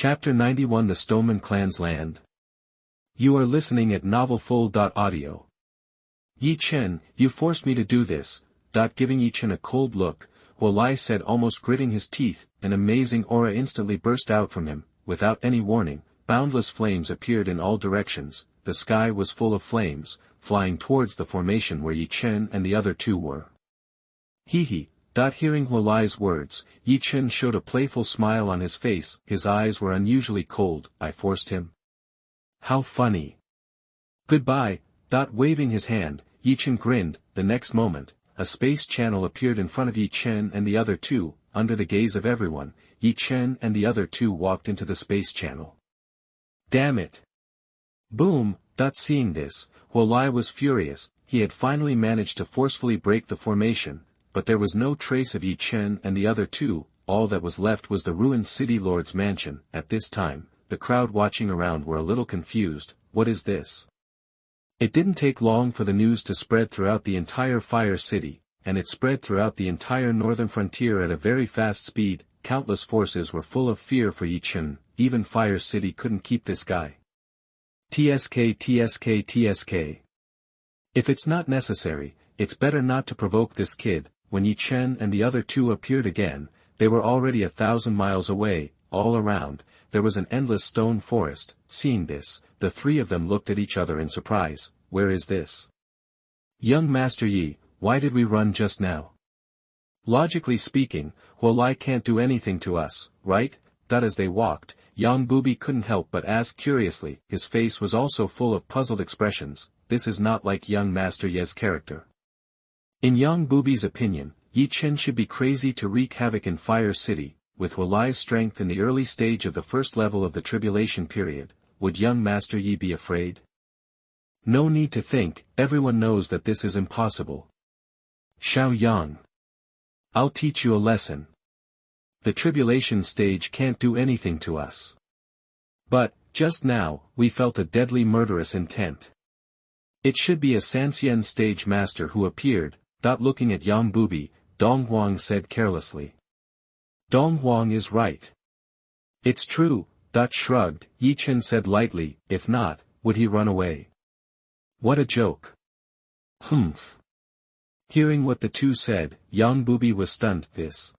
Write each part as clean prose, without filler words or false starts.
Chapter 91 The Stoneman Clan's Land. You are listening at novelfull.audio. Ye Chen, you forced me to do this. Giving Ye Chen a cold look, Li said, almost gritting his teeth. An amazing aura instantly burst out from him. Without any warning, boundless flames appeared in all directions. The sky was full of flames, flying towards the formation where Ye Chen and the other two were. Hee. Hearing Li's words, Ye Chen showed a playful smile on his face. His eyes were unusually cold. I forced him? How funny. Goodbye. Waving his hand, Ye Chen grinned. The next moment, a space channel appeared in front of Ye Chen and the other two. Under the gaze of everyone, Ye Chen and the other two walked into the space channel. Damn it. Boom. Seeing this, Li was furious. He had finally managed to forcefully break the formation, but there was no trace of Ye Chen and the other two. All that was left was the ruined city lord's mansion. At this time, the crowd watching around were a little confused. What is this? It didn't take long for the news to spread throughout the entire Fire City, and it spread throughout the entire northern frontier at a very fast speed. Countless forces were full of fear for Ye Chen. Even Fire City couldn't keep this guy. TSK. If it's not necessary, it's better not to provoke this kid. When Ye Chen and the other two appeared again, they were already 1,000 miles away. All around, there was an endless stone forest. Seeing this, the three of them looked at each other in surprise. Where is this? Young Master Yi, why did we run just now? Logically speaking, Li can't do anything to us, right? As they walked, Yang Bubi couldn't help but ask curiously. His face was also full of puzzled expressions. This is not like young Master Ye's character. In Yang Bubi's opinion, Ye Chen should be crazy to wreak havoc in Fire City. With Li's strength in the early stage of the first level of the tribulation period, would young Master Yi be afraid? No need to think, everyone knows that this is impossible. Xiao Yang. I'll teach you a lesson. The tribulation stage can't do anything to us. But, just now, we felt a deadly murderous intent. It should be a Xianxian stage master who appeared. Looking at Yang Bubi, Donghuang said carelessly. Donghuang is right. It's true. Shrugged, Ye Chen said lightly. If not, would he run away? What a joke. Humph. Hearing what the two said, Yang Bubi was stunned. This.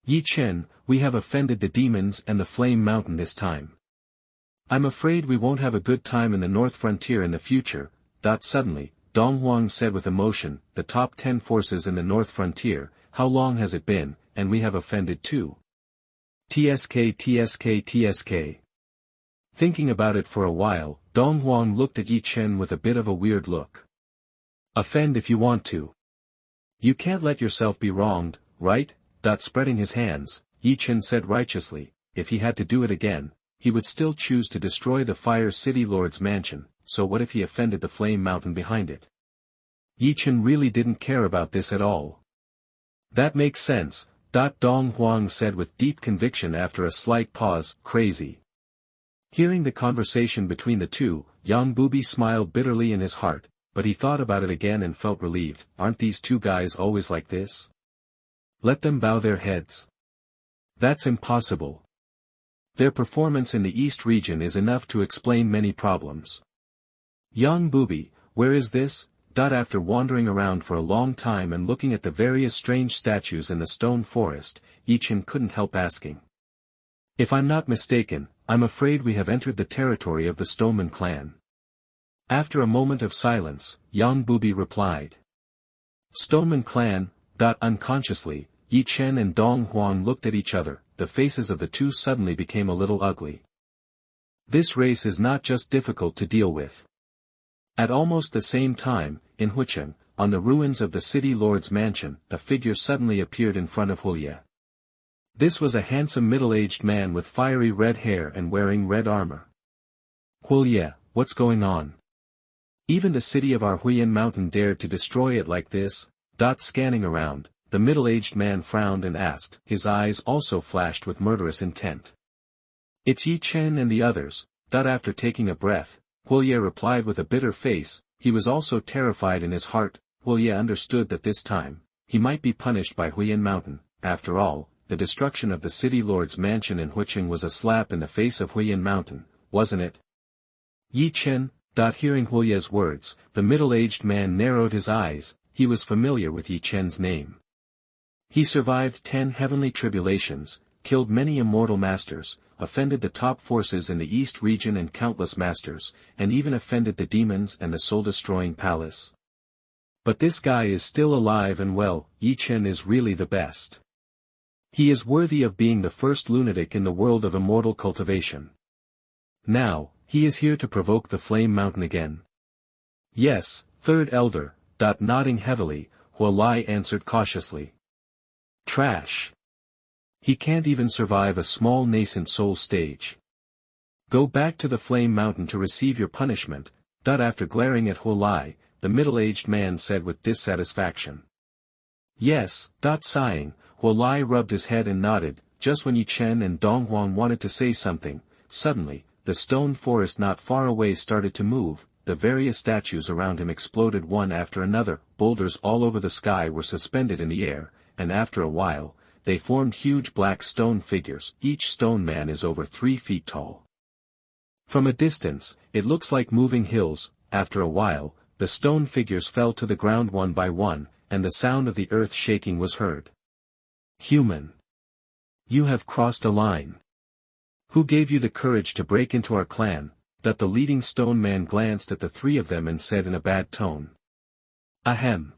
Ye Chen, we have offended the demons and the Flame Mountain this time. I'm afraid we won't have a good time in the North Frontier in the future. Suddenly, Donghuang said with emotion, the top 10 forces in the North Frontier, how long has it been, and we have offended too? TSK. Thinking about it for a while, Donghuang looked at Ye Chen with a bit of a weird look. Offend if you want to. You can't let yourself be wronged, right? Spreading his hands, Ye Chen said righteously, if he had to do it again, he would still choose to destroy the Fire City Lord's mansion. So what if he offended the Flame Mountain behind it? Ye Chen really didn't care about this at all. That makes sense, Donghuang said with deep conviction after a slight pause. Crazy. Hearing the conversation between the two, Yang Bubi smiled bitterly in his heart, but he thought about it again and felt relieved. Aren't these two guys always like this? Let them bow their heads. That's impossible. Their performance in the East region is enough to explain many problems. Yang Bubi, where is this? After wandering around for a long time and looking at the various strange statues in the stone forest, Ye Chen couldn't help asking. If I'm not mistaken, I'm afraid we have entered the territory of the Stoneman clan. After a moment of silence, Yang Bubi replied. Stoneman clan. Unconsciously, Ye Chen and Donghuang looked at each other. The faces of the two suddenly became a little ugly. This race is not just difficult to deal with. At almost the same time, in Huicheng, on the ruins of the city lord's mansion, a figure suddenly appeared in front of Ye. This was a handsome middle-aged man with fiery red hair and wearing red armor. Ye, what's going on? Even the city of our Huiyan mountain dared to destroy it like this? Scanning around, the middle-aged man frowned and asked. His eyes also flashed with murderous intent. It's Ye Chen and the others. After taking a breath, Ye replied with a bitter face. He was also terrified in his heart. Ye understood that this time, he might be punished by Huiyan Mountain. After all, the destruction of the city lord's mansion in Huicheng was a slap in the face of Huiyan Mountain, wasn't it? Ye Chen, hearing Huiye's words, the middle-aged man narrowed his eyes. He was familiar with Ye Chen's name. He survived 10 heavenly tribulations, killed many immortal masters, offended the top forces in the East region and countless masters, and even offended the demons and the soul-destroying palace. But this guy is still alive and well. Ye Chen is really the best. He is worthy of being the first lunatic in the world of immortal cultivation. Now, he is here to provoke the flame mountain again. Yes, third elder, nodding heavily, Hualai answered cautiously. Trash. He can't even survive a small nascent soul stage. Go back to the flame mountain to receive your punishment. After glaring at Hualai, the middle-aged man said with dissatisfaction. Yes, sighing, Hualai rubbed his head and nodded. Just when Ye Chen and Donghuang wanted to say something, suddenly, the stone forest not far away started to move. The various statues around him exploded one after another. Boulders all over the sky were suspended in the air, and after a while, they formed huge black stone figures. Each stone man is over 3 feet tall. From a distance, it looks like moving hills. After a while, the stone figures fell to the ground one by one, and the sound of the earth shaking was heard. Human. You have crossed a line. Who gave you the courage to break into our clan? The leading stone man glanced at the 3 of them and said in a bad tone. Ahem.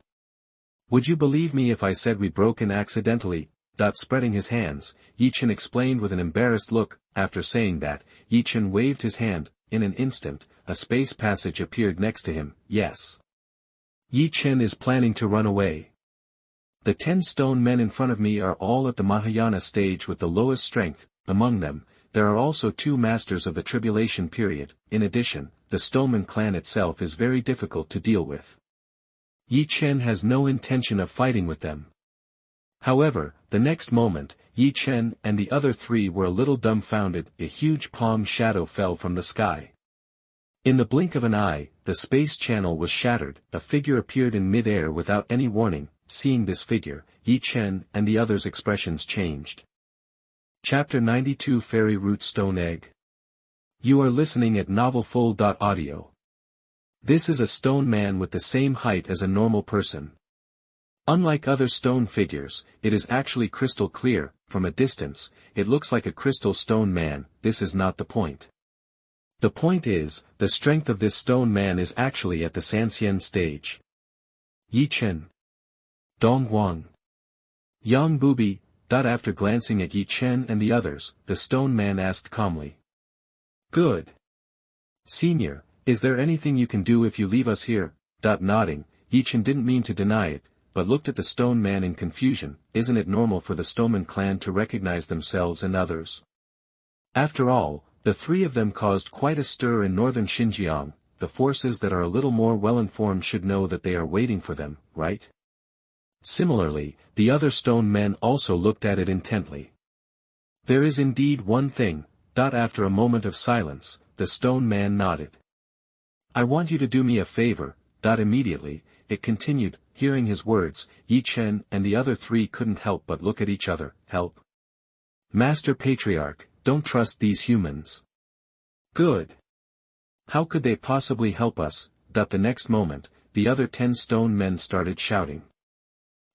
Would you believe me if I said we broke in accidentally? Spreading his hands, Ye Chen explained with an embarrassed look. After saying that, Ye Chen waved his hand. In an instant, a space passage appeared next to him. Yes. Ye Chen is planning to run away. The 10 stone men in front of me are all at the Mahayana stage with the lowest strength. Among them, there are also 2 masters of the tribulation period. In addition, the Stoneman clan itself is very difficult to deal with. Ye Chen has no intention of fighting with them. However, the next moment, Ye Chen and the other 3 were a little dumbfounded. A huge palm shadow fell from the sky. In the blink of an eye, the space channel was shattered. A figure appeared in mid-air without any warning. Seeing this figure, Ye Chen and the others' expressions changed. Chapter 92 Fairy Root Stone Egg. You are listening at novelfull.audio. This is a stone man with the same height as a normal person. Unlike other stone figures, it is actually crystal clear. From a distance, it looks like a crystal stone man. This is not the point. The point is, the strength of this stone man is actually at the Xianxia stage. Ye Chen. Donghuang. Yang Bubi. After glancing at Ye Chen and the others, the stone man asked calmly. Good. Senior, is there anything you can do if you leave us here? Nodding, Ye Chen didn't mean to deny it, but looked at the stone man in confusion. Isn't it normal for the Stoneman clan to recognize themselves and others? After all, the 3 of them caused quite a stir in northern Xinjiang. The forces that are a little more well-informed should know that they are waiting for them, right? Similarly, the other stone men also looked at it intently. There is indeed one thing. After a moment of silence, the stone man nodded. I want you to do me a favor. Immediately, it continued. Hearing his words, Ye Chen and the other 3 couldn't help but look at each other. Help? Master Patriarch, don't trust these humans. Good. How could they possibly help us? The next moment, the other 10 stone men started shouting.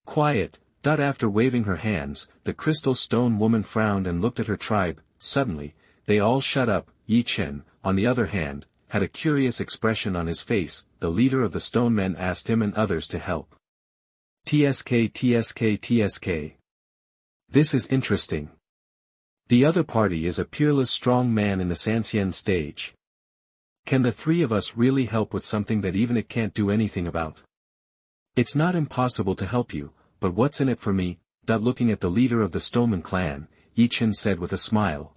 Quiet. After waving her hands, the crystal stone woman frowned and looked at her tribe. Suddenly, they all shut up. Ye Chen, on the other hand, had a curious expression on his face. The leader of the stone men asked him and others to help. TSK. This is interesting. The other party is a peerless strong man in the Xianxia stage. Can the 3 of us really help with something that even it can't do anything about? It's not impossible to help you, but what's in it for me? Looking at the leader of the Stoneman clan, Ye Chen said with a smile.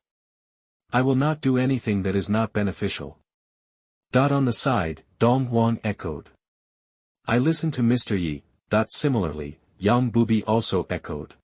I will not do anything that is not beneficial. On the side, Donghuang echoed. I listen to Mr. Yi. Similarly, Yang Bubi also echoed.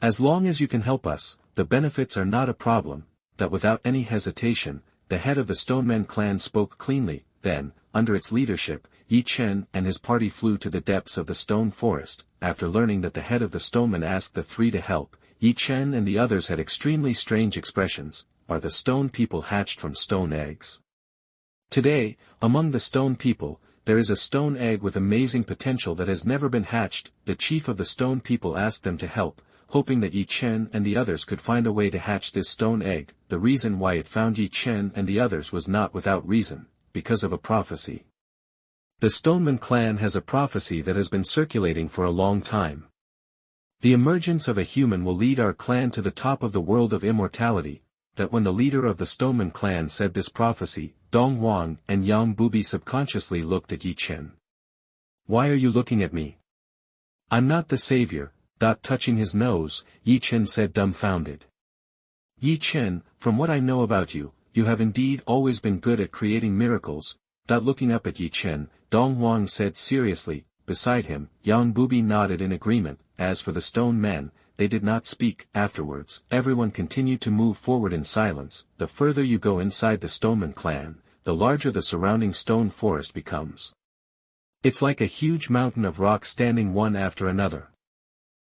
As long as you can help us, the benefits are not a problem. Without any hesitation, the head of the Stoneman clan spoke cleanly. Then, under its leadership, Ye Chen and his party flew to the depths of the stone forest. After learning that the head of the Stoneman asked the 3 to help, Ye Chen and the others had extremely strange expressions. Are the stone people hatched from stone eggs? Today, among the stone people, there is a stone egg with amazing potential that has never been hatched. The chief of the stone people asked them to help, hoping that Ye Chen and the others could find a way to hatch this stone egg. The reason why it found Ye Chen and the others was not without reason, because of a prophecy. The Stoneman clan has a prophecy that has been circulating for a long time. The emergence of a human will lead our clan to the top of the world of immortality. That when the leader of the Stoneman clan said this prophecy, Donghuang and Yang Bubi subconsciously looked at Ye Chen. Why are you looking at me? I'm not the savior. Touching his nose, Ye Chen said dumbfounded. Ye Chen, from what I know about you, you have indeed always been good at creating miracles. Looking up at Ye Chen, Donghuang said seriously. Beside him, Yang Bubi nodded in agreement. As for the stone men, they did not speak. Afterwards, everyone continued to move forward in silence. The further you go inside the Stoneman clan, the larger the surrounding stone forest becomes. It's like a huge mountain of rocks standing one after another.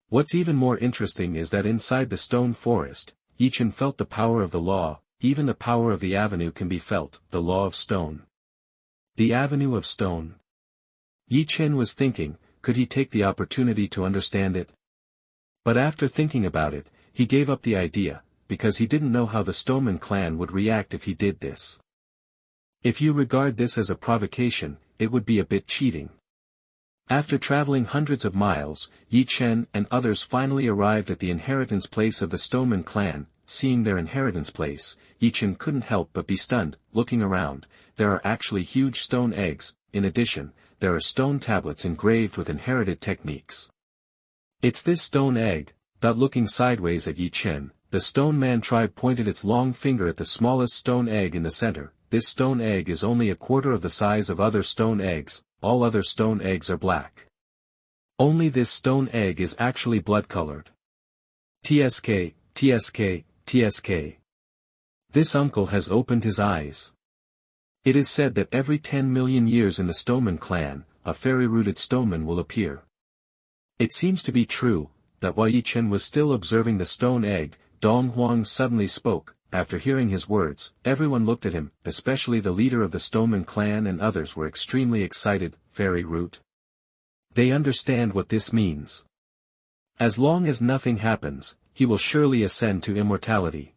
What's even more interesting is that inside the stone forest, Ye Chen felt the power of the law. Even the power of the avenue can be felt, the law of stone. The avenue of stone. Ye Chen was thinking, could he take the opportunity to understand it? But after thinking about it, he gave up the idea, because he didn't know how the Stoneman clan would react if he did this. If you regard this as a provocation, it would be a bit cheating. After traveling hundreds of miles, Ye Chen and others finally arrived at the inheritance place of the Stoneman clan. Seeing their inheritance place, Ye Chen couldn't help but be stunned. Looking around, there are actually huge stone eggs. In addition, there are stone tablets engraved with inherited techniques. It's this stone egg. Looking sideways at Ye Chen, the Stone Man tribe pointed its long finger at the smallest stone egg in the center. This stone egg is only a quarter of the size of other stone eggs. All other stone eggs are black. Only this stone egg is actually blood-colored. TSK, TSK, TSK. This uncle has opened his eyes. It is said that every 10 million years in the Stoneman clan, a fairy-rooted stoneman will appear. It seems to be true, that while Ye Chen was still observing the stone egg, Donghuang suddenly spoke. After hearing his words, everyone looked at him, especially the leader of the Stoneman clan and others were extremely excited. Fairy root. They understand what this means. As long as nothing happens, he will surely ascend to immortality.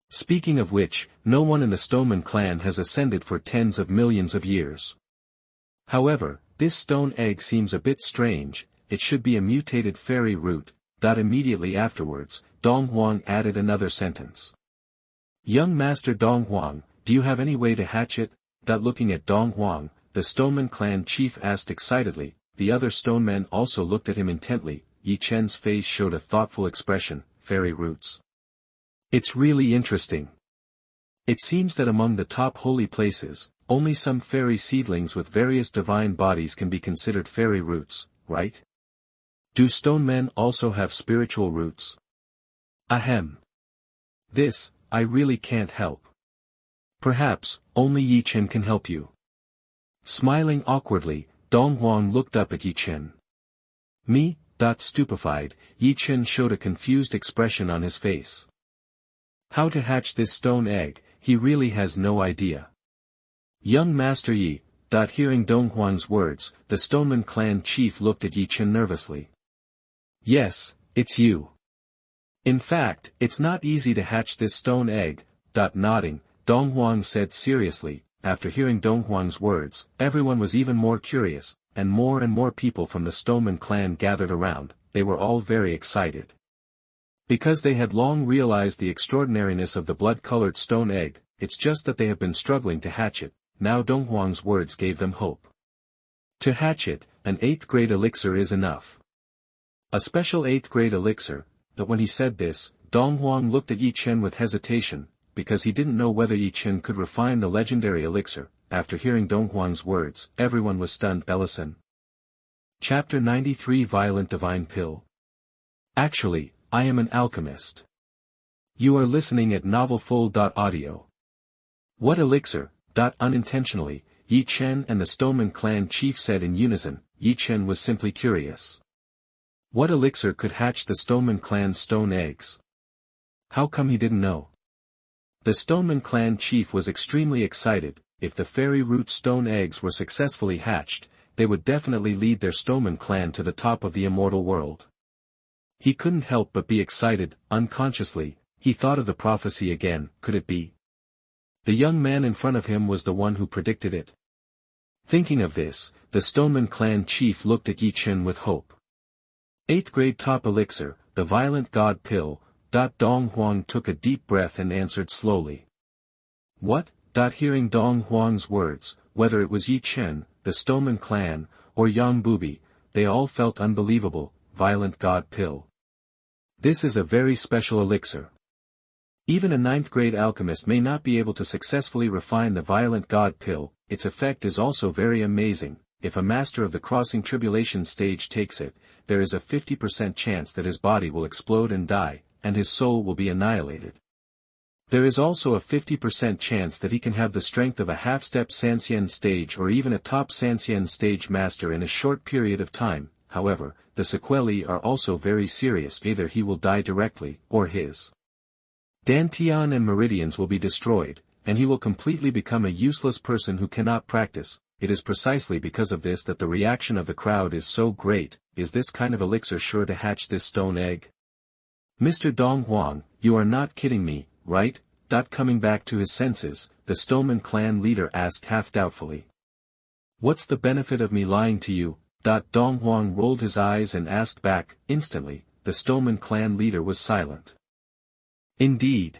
Speaking of which, no one in the Stoneman clan has ascended for tens of millions of years. However, this stone egg seems a bit strange. It should be a mutated fairy root. Immediately afterwards, Donghuang added another sentence. Young Master Donghuang, do you have any way to hatch it? Looking at Donghuang, the Stoneman clan chief asked excitedly. The other stonemen also looked at him intently. Ye Chen's face showed a thoughtful expression. Fairy roots. It's really interesting. It seems that among the top holy places, only some fairy seedlings with various divine bodies can be considered fairy roots, right? Do stonemen also have spiritual roots? Ahem. This, I really can't help. Perhaps, only Ye Chen can help you. Smiling awkwardly, Donghuang looked up at Ye Chen. Me? Stupefied, Ye Chen showed a confused expression on his face. How to hatch this stone egg, he really has no idea. Young Master Yi. Hearing Donghuang's words, the Stoneman clan chief looked at Ye Chen nervously. Yes, it's you. In fact, it's not easy to hatch this stone egg. Nodding, Donghuang said seriously. After hearing Donghuang's words, everyone was even more curious, and more people from the Stoneman clan gathered around. They were all very excited. Because they had long realized the extraordinariness of the blood-colored stone egg, it's just that they have been struggling to hatch it. Now Donghuang's words gave them hope. To hatch it, an 8th grade elixir is enough. A special 8th grade elixir. But when he said this, Donghuang looked at Ye Chen with hesitation, because he didn't know whether Ye Chen could refine the legendary elixir. After hearing Donghuang's words, everyone was stunned. Ellison. Chapter 93 Violent Divine Pill. Actually, I am an alchemist. You are listening at novelfull.audio. What elixir? Unintentionally, Ye Chen and the Stoneman clan chief said in unison. Ye Chen was simply curious. What elixir could hatch the Stoneman clan's stone eggs? How come he didn't know? The Stoneman clan chief was extremely excited. If the fairy root stone eggs were successfully hatched, they would definitely lead their Stoneman clan to the top of the immortal world. He couldn't help but be excited. Unconsciously, he thought of the prophecy again. Could it be? The young man in front of him was the one who predicted it. Thinking of this, the Stoneman clan chief looked at Ye Chen with hope. 8th grade top elixir, the violent god pill. Donghuang took a deep breath and answered slowly. What? Hearing Donghuang's words, whether it was Ye Chen, the Stoneman clan, or Yang Bubi, they all felt unbelievable. Violent god pill. This is a very special elixir. Even a 9th grade alchemist may not be able to successfully refine the violent god pill. Its effect is also very amazing. If a master of the crossing tribulation stage takes it, there is a 50% chance that his body will explode and die, and his soul will be annihilated. There is also a 50% chance that he can have the strength of a half-step Xianxia stage or even a top Xianxia stage master in a short period of time. However, the sequelae are also very serious. Either he will die directly, or his dantian and meridians will be destroyed, and he will completely become a useless person who cannot practice. It is precisely because of this that the reaction of the crowd is so great. Is this kind of elixir sure to hatch this stone egg? Mr. Donghuang, you are not kidding me, right? Coming back to his senses, the Stoneman clan leader asked half doubtfully. What's the benefit of me lying to you? Donghuang rolled his eyes and asked back. Instantly, the Stoneman clan leader was silent. Indeed.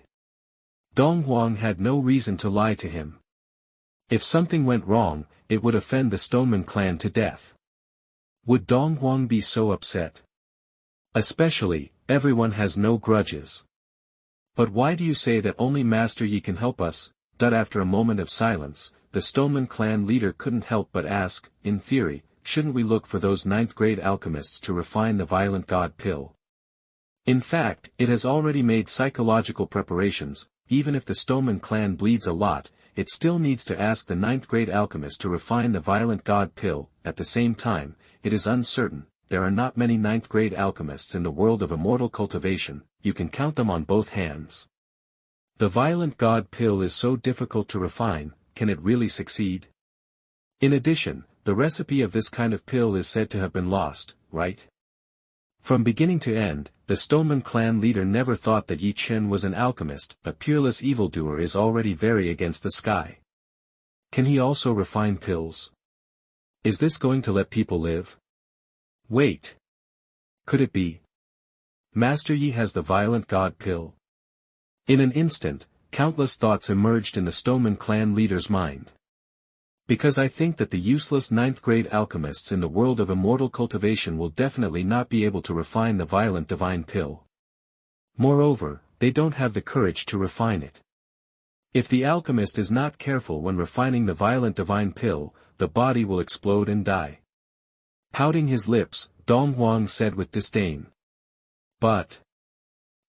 Donghuang had no reason to lie to him. If something went wrong, it would offend the Stoneman clan to death. Would Donghuang be so upset? Especially, everyone has no grudges. But why do you say that only Master Yi can help us? After a moment of silence, the Stoneman clan leader couldn't help but ask, in theory, shouldn't we look for those 9th grade alchemists to refine the violent god pill? In fact, it has already made psychological preparations. Even if the Stoneman clan bleeds a lot, it still needs to ask the 9th grade alchemist to refine the violent god pill. At the same time, it is uncertain. There are not many 9th grade alchemists in the world of immortal cultivation. You can count them on both hands. The violent god pill is so difficult to refine. Can it really succeed? In addition, the recipe of this kind of pill is said to have been lost, right? From beginning to end, the Stoneman clan leader never thought that Ye Chen was an alchemist. A peerless evildoer is already very against the sky. Can he also refine pills? Is this going to let people live? Wait. Could it be? Master Yi has the violent god pill. In an instant, countless thoughts emerged in the Stoneman clan leader's mind. Because I think that the useless 9th grade alchemists in the world of immortal cultivation will definitely not be able to refine the violent divine pill. Moreover, they don't have the courage to refine it. If the alchemist is not careful when refining the violent divine pill, the body will explode and die. Pouting his lips, Donghuang said with disdain. But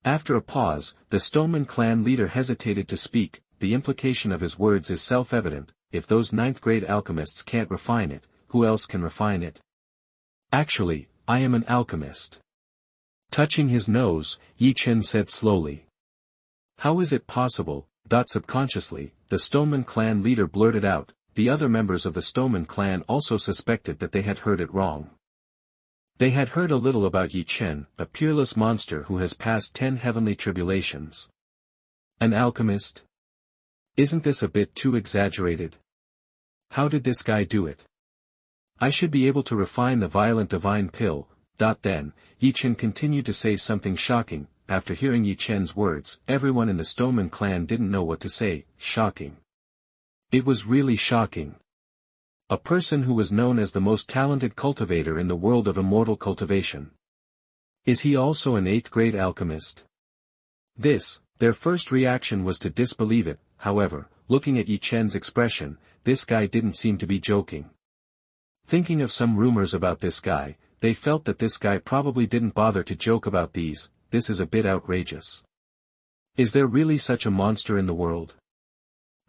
after a pause, the Stoneman clan leader hesitated to speak. The implication of his words is self-evident. If those 9th grade alchemists can't refine it, who else can refine it? Actually, I am an alchemist. Touching his nose, Ye Chen said slowly. How is it possible? Subconsciously, the Stoneman clan leader blurted out. The other members of the Stoneman clan also suspected that they had heard it wrong. They had heard a little about Ye Chen, a peerless monster who has passed 10 heavenly tribulations. An alchemist? Isn't this a bit too exaggerated? How did this guy do it? I should be able to refine the violent divine pill. Then, Ye Chen continued to say something shocking. After hearing Ye Chen's words, everyone in the Stoneman clan didn't know what to say. Shocking. It was really shocking. A person who was known as the most talented cultivator in the world of immortal cultivation. Is he also an 8th grade alchemist? Their first reaction was to disbelieve it. However, looking at Ye Chen's expression, this guy didn't seem to be joking. Thinking of some rumors about this guy, they felt that this guy probably didn't bother to joke about these. This is a bit outrageous. Is there really such a monster in the world?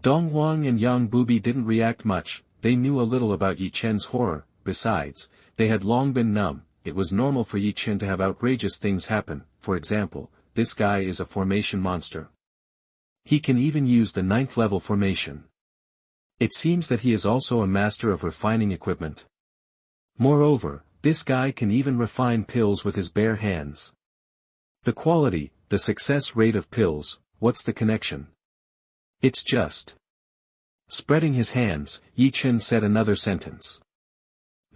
Donghuang and Yang Bubi didn't react much. They knew a little about Ye Chen's horror. Besides, they had long been numb. it was normal for Ye Chen to have outrageous things happen. For example, this guy is a formation monster. He can even use the 9th level formation. It seems that he is also a master of refining equipment. Moreover, this guy can even refine pills with his bare hands. The quality, the success rate of pills, what's the connection? It's just. Spreading his hands, Ye Chen said another sentence.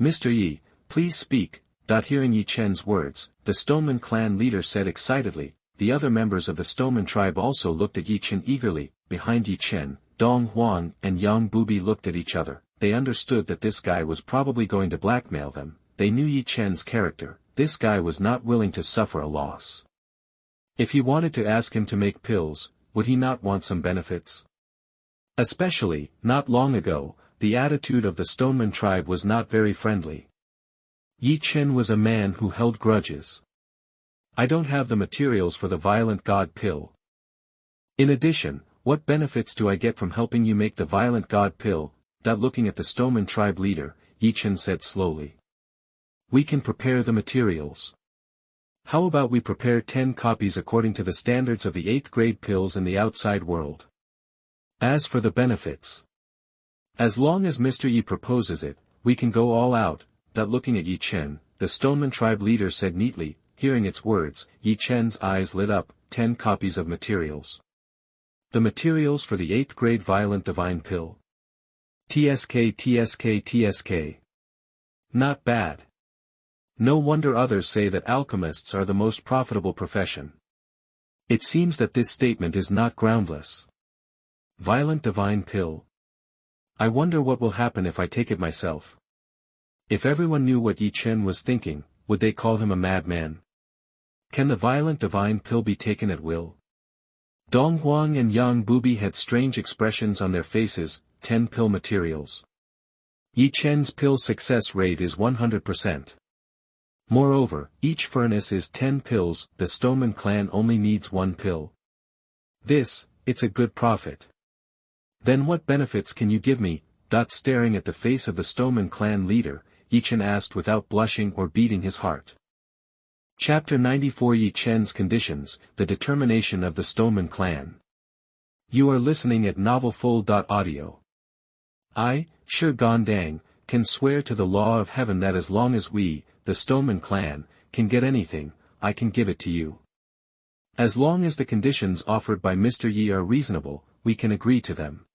Mr. Yi, please speak. Hearing Ye Chen's words, the Stoneman clan leader said excitedly. The other members of the Stoneman tribe also looked at Ye Chen eagerly. Behind Ye Chen, Donghuang and Yang Bubi looked at each other. They understood that this guy was probably going to blackmail them. They knew Ye Chen's character. This guy was not willing to suffer a loss. If he wanted to ask him to make pills, would he not want some benefits? Especially, not long ago, the attitude of the Stoneman tribe was not very friendly. Ye Chen was a man who held grudges. I don't have the materials for the violent god pill. In addition, what benefits do I get from helping you make the violent god pill? Looking at the Stoneman tribe leader, Ye Chen said slowly. We can prepare the materials. How about we prepare 10 copies according to the standards of the 8th grade pills in the outside world? As for the benefits, as long as Mr. Yi proposes it, we can go all out. Looking at Ye Chen, the Stoneman tribe leader said neatly. Hearing its words, Ye Chen's eyes lit up. 10 copies of materials. The materials for the 8th grade violent divine pill. TSK. Not bad. No wonder others say that alchemists are the most profitable profession. It seems that this statement is not groundless. Violent divine pill. I wonder what will happen if I take it myself. If everyone knew what Ye Chen was thinking, would they call him a madman? Can the violent divine pill be taken at will? Donghuang and Yang Bubi had strange expressions on their faces. 10 pill materials. Ye Chen's pill success rate is 100%. Moreover, each furnace is 10 pills. The Stoneman clan only needs 1 pill. It's a good profit. Then what benefits can you give me? Staring at the face of the Stoneman clan leader, Ye Chen asked without blushing or beating his heart. Chapter 94 Ye Chen's Conditions, the Determination of the Stoneman Clan. You are listening at novelfull.audio. I, Xuanyuan, can swear to the law of heaven that as long as we, the Stoneman clan, can get anything, I can give it to you. As long as the conditions offered by Mr. Yi are reasonable, we can agree to them.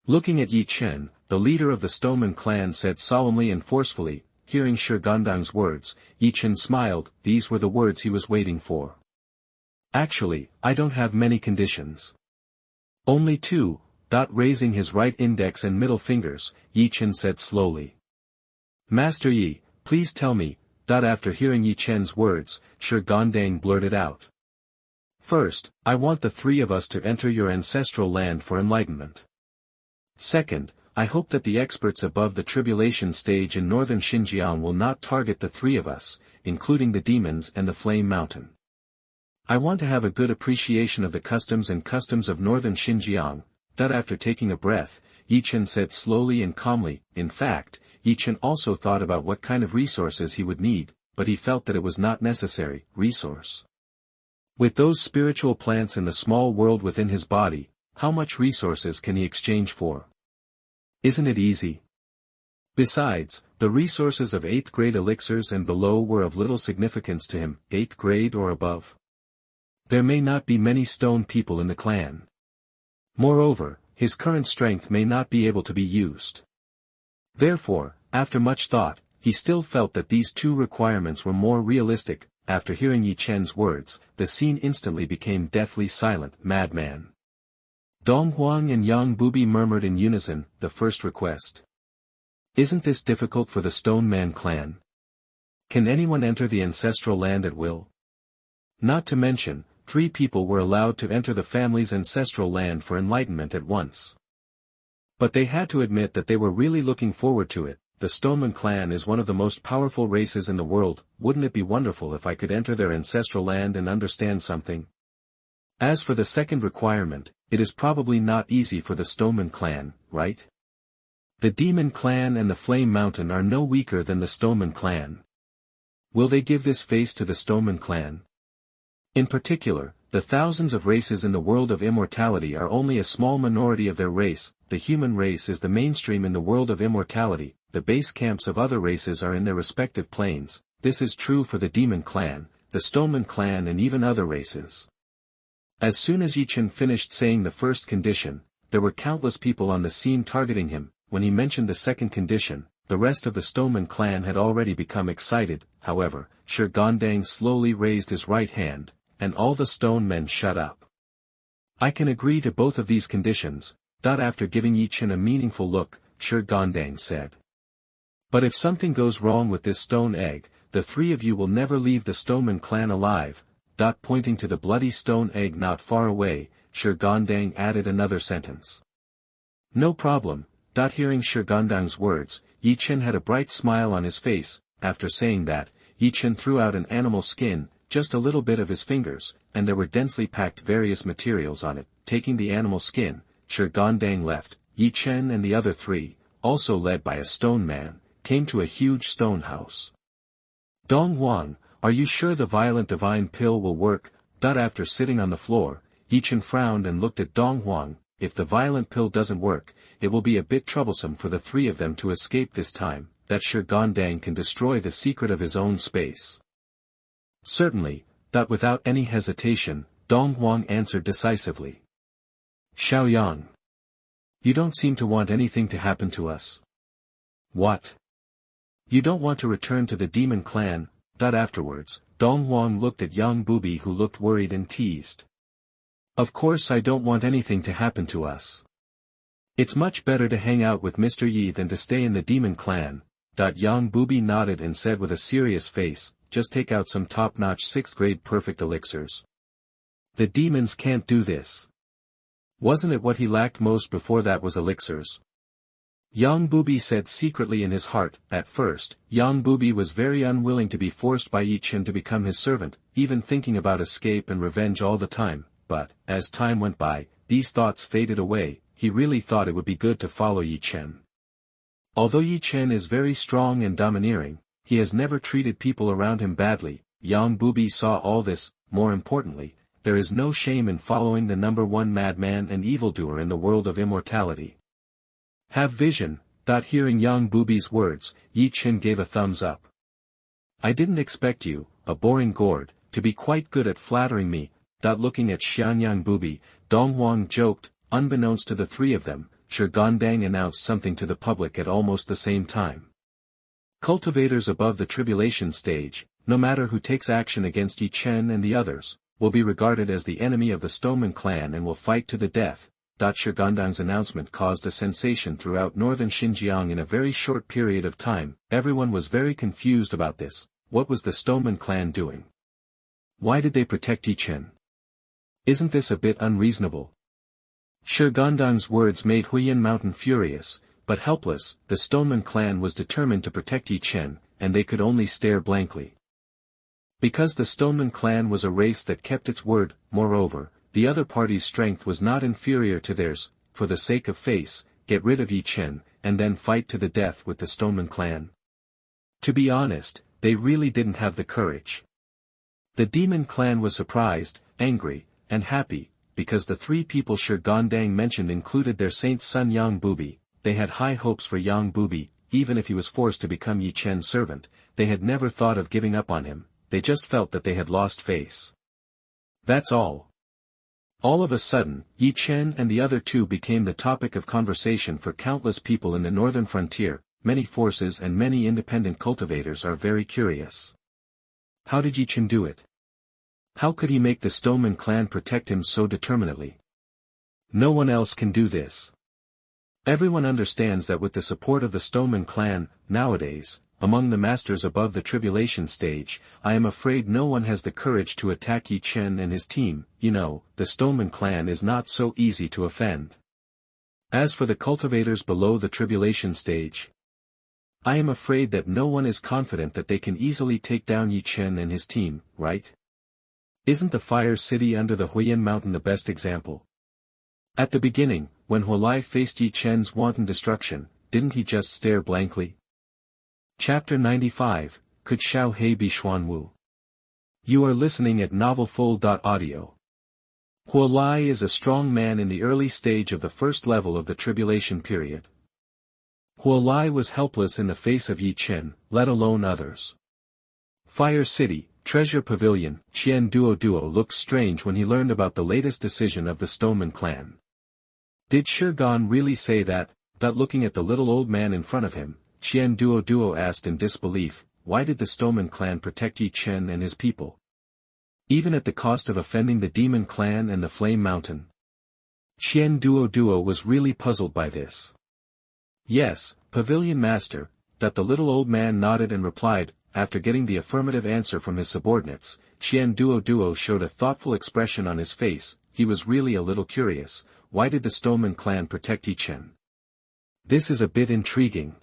Looking at Ye Chen, the leader of the Stoneman clan said solemnly and forcefully. Hearing Xuanyuan's words, Ye Chen smiled. These were the words he was waiting for. Actually, I don't have many conditions. Only 2. Raising his right index and middle fingers, Ye Chen said slowly. Master Yi, please tell me. After hearing Ye Chen's words, Xuanyuan blurted out. First, I want the 3 of us to enter your ancestral land for enlightenment. Second, I hope that the experts above the tribulation stage in northern Xinjiang will not target the 3 of us, including the demons and the flame mountain. I want to have a good appreciation of the customs of northern Xinjiang. After taking a breath, Ye Chen said slowly and calmly. In fact, Ye Chen also thought about what kind of resources he would need, but he felt that it was not necessary. Resource. With those spiritual plants in the small world within his body, how much resources can he exchange for? Isn't it easy? Besides, the resources of 8th grade elixirs and below were of little significance to him. 8th grade or above. There may not be many stone people in the clan. Moreover, his current strength may not be able to be used. Therefore, after much thought, he still felt that these 2 requirements were more realistic. After hearing Ye Chen's words, the scene instantly became deathly silent. Madman. Donghuang and Yang Bubi murmured in unison. The first request. Isn't this difficult for the Stoneman clan? Can anyone enter the ancestral land at will? Not to mention, 3 people were allowed to enter the family's ancestral land for enlightenment at once. But they had to admit that they were really looking forward to it. The Stoneman clan is one of the most powerful races in the world. Wouldn't it be wonderful if I could enter their ancestral land and understand something? As for the second requirement, it is probably not easy for the Stoneman clan, right? The Demon clan and the Flame Mountain are no weaker than the Stoneman clan. Will they give this face to the Stoneman clan? In particular, the thousands of races in the world of immortality are only a small minority of their race. The human race is the mainstream in the world of immortality, the base camps of other races are in their respective planes. This is true for the Demon clan, the Stoneman clan and even other races. As soon as Ye Chen finished saying the first condition, there were countless people on the scene targeting him. When he mentioned the second condition, the rest of the Stoneman clan had already become excited. However, Xuanyuan slowly raised his right hand, and all the stone men shut up. I can agree to both of these conditions. After giving Ye Chen a meaningful look, Xuanyuan said. But if something goes wrong with this stone egg, the three of you will never leave the Stoneman clan alive. Pointing to the bloody stone egg not far away, Xuanyuan added another sentence. No problem. Hearing Xuanyuan's words, Ye Chen had a bright smile on his face. After saying that, Ye Chen threw out an animal skin, just a little bit of his fingers, and there were densely packed various materials on it. Taking the animal skin, Xuanyuan left. Ye Chen and the other three, also led by a stone man, came to a huge stone house. Donghuang, are you sure the violent divine pill will work? After sitting on the floor, Ye Chen frowned and looked at Donghuang. If the violent pill doesn't work, it will be a bit troublesome for the three of them to escape this time. That Xuanyuan can destroy the secret of his own space. Certainly. Without any hesitation, Donghuang answered decisively. Xiaoyang. You don't seem to want anything to happen to us. What? You don't want to return to the Demon clan? Afterwards, Donghuang looked at young Bubi who looked worried and teased. Of course I don't want anything to happen to us. It's much better to hang out with Mr. Yi than to stay in the Demon clan. Young Bubi nodded and said with a serious face, just take out some top-notch 6th grade perfect elixirs. The demons can't do this. Wasn't it what he lacked most before that was elixirs? Young Bubi said secretly in his heart. At first, Young Bubi was very unwilling to be forced by Ye Chen to become his servant, even thinking about escape and revenge all the time, but, as time went by, these thoughts faded away. He really thought it would be good to follow Ye Chen. Although Ye Chen is very strong and domineering, he has never treated people around him badly. Young Bubi saw all this. More importantly, there is no shame in following the #1 madman and evildoer in the world of immortality. Have vision. Hearing Young Bubi's words, Ye Chen gave a thumbs up. I didn't expect you, a boring gourd, to be quite good at flattering me. Looking at Xuanyuan Bubi, Donghuang joked. Unbeknownst to the three of them, Xuanyuan announced something to the public at almost the same time. Cultivators above the tribulation stage, no matter who takes action against Ye Chen and the others, will be regarded as the enemy of the Stoneman clan and will fight to the death. Xuanyuan's announcement caused a sensation throughout northern Xinjiang in a very short period of time. Everyone was very confused about this. What was the Stoneman clan doing? Why did they protect Ye Chen? Isn't this a bit unreasonable? Xuanyuan's words made Huiyan Mountain furious, but helpless. The Stoneman clan was determined to protect Ye Chen, and they could only stare blankly. Because the Stoneman clan was a race that kept its word. Moreover, the other party's strength was not inferior to theirs. For the sake of face, get rid of Ye Chen, and then fight to the death with the Stoneman clan. To be honest, they really didn't have the courage. The Demon clan was surprised, angry, and happy, because the three people Xuanyuan mentioned included their saint's son Young Bubi. They had high hopes for Young Bubi. Even if he was forced to become Ye Chen's servant, they had never thought of giving up on him. They just felt that they had lost face. That's all. All of a sudden, Ye Chen and the other two became the topic of conversation for countless people in the northern frontier. Many forces and many independent cultivators are very curious. How did Ye Chen do it? How could he make the Stoneman clan protect him so determinedly? No one else can do this. Everyone understands that with the support of the Stoneman clan, nowadays, among the masters above the tribulation stage, I am afraid no one has the courage to attack Ye Chen and his team. The Stoneman clan is not so easy to offend. As for the cultivators below the tribulation stage, I am afraid that no one is confident that they can easily take down Ye Chen and his team, right? Isn't the Fire City under the Huiyan Mountain the best example? At the beginning, when Huolai faced Ye Chen's wanton destruction, didn't he just stare blankly? Chapter 95, could Xiao be Xuanwu? You are listening at novelfull.audio. Huolai is a strong man in the early stage of the first level of the tribulation period. Huolai was helpless in the face of Ye Chen, let alone others. Fire City, Treasure Pavilion, Qian Duo looked strange when he learned about the latest decision of the Stoneman clan. Did Shirgan really say that? Looking at the little old man in front of him, Qian Duo asked in disbelief, why did the Stoneman clan protect Ye Chen and his people? Even at the cost of offending the Demon clan and the Flame Mountain? Qian Duo was really puzzled by this. Yes, Pavilion Master, the little old man nodded and replied. After getting the affirmative answer from his subordinates, Qian Duo showed a thoughtful expression on his face. He was really a little curious. Why did the Stoneman clan protect Ye Chen? This is a bit intriguing.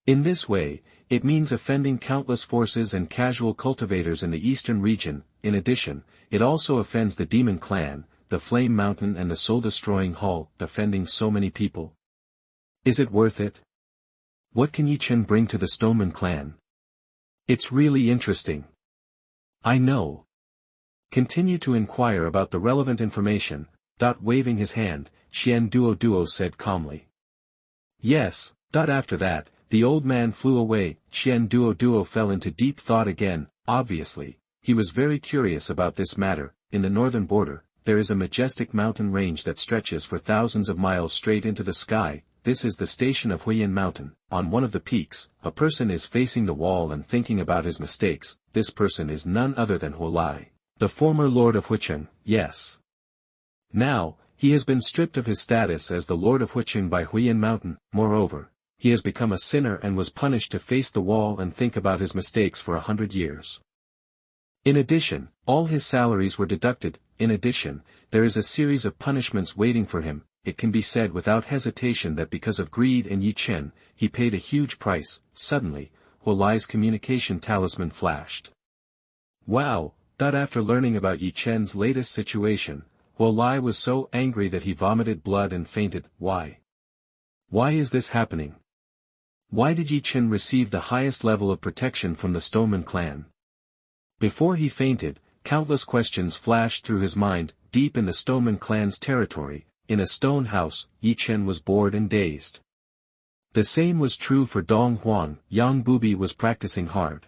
In this way, it means offending countless forces and casual cultivators in the eastern region. In addition, it also offends the Demon clan, the Flame Mountain and the soul-destroying Hall, offending so many people. Is it worth it? What can Ye Chen bring to the Stoneman clan? It's really interesting. I know. Continue to inquire about the relevant information. Waving his hand, Qian Duo said calmly. Yes. After that, the old man flew away. Qian Duo fell into deep thought again. Obviously, he was very curious about this matter. In the northern border, there is a majestic mountain range that stretches for thousands of miles straight into the sky. This is the station of Huiyan Mountain. On one of the peaks, a person is facing the wall and thinking about his mistakes. This person is none other than Huolai, the former lord of Huicheng. Yes. Now, he has been stripped of his status as the lord of Huicheng by Huiyan Mountain. Moreover, he has become a sinner and was punished to face the wall and think about his mistakes for 100 years. In addition, all his salaries were deducted. In addition, there is a series of punishments waiting for him. It can be said without hesitation that because of greed and Ye Chen, he paid a huge price. Suddenly, Huolai's communication talisman flashed. Wow! After learning about Ye Chen's latest situation, Huolai was so angry that he vomited blood and fainted. Why? Why is this happening? Why did Ye Chen receive the highest level of protection from the Stoneman clan? Before he fainted, countless questions flashed through his mind. Deep in the Stoneman clan's territory, in a stone house, Ye Chen was bored and dazed. The same was true for Donghuang. Yang Bubi was practicing hard.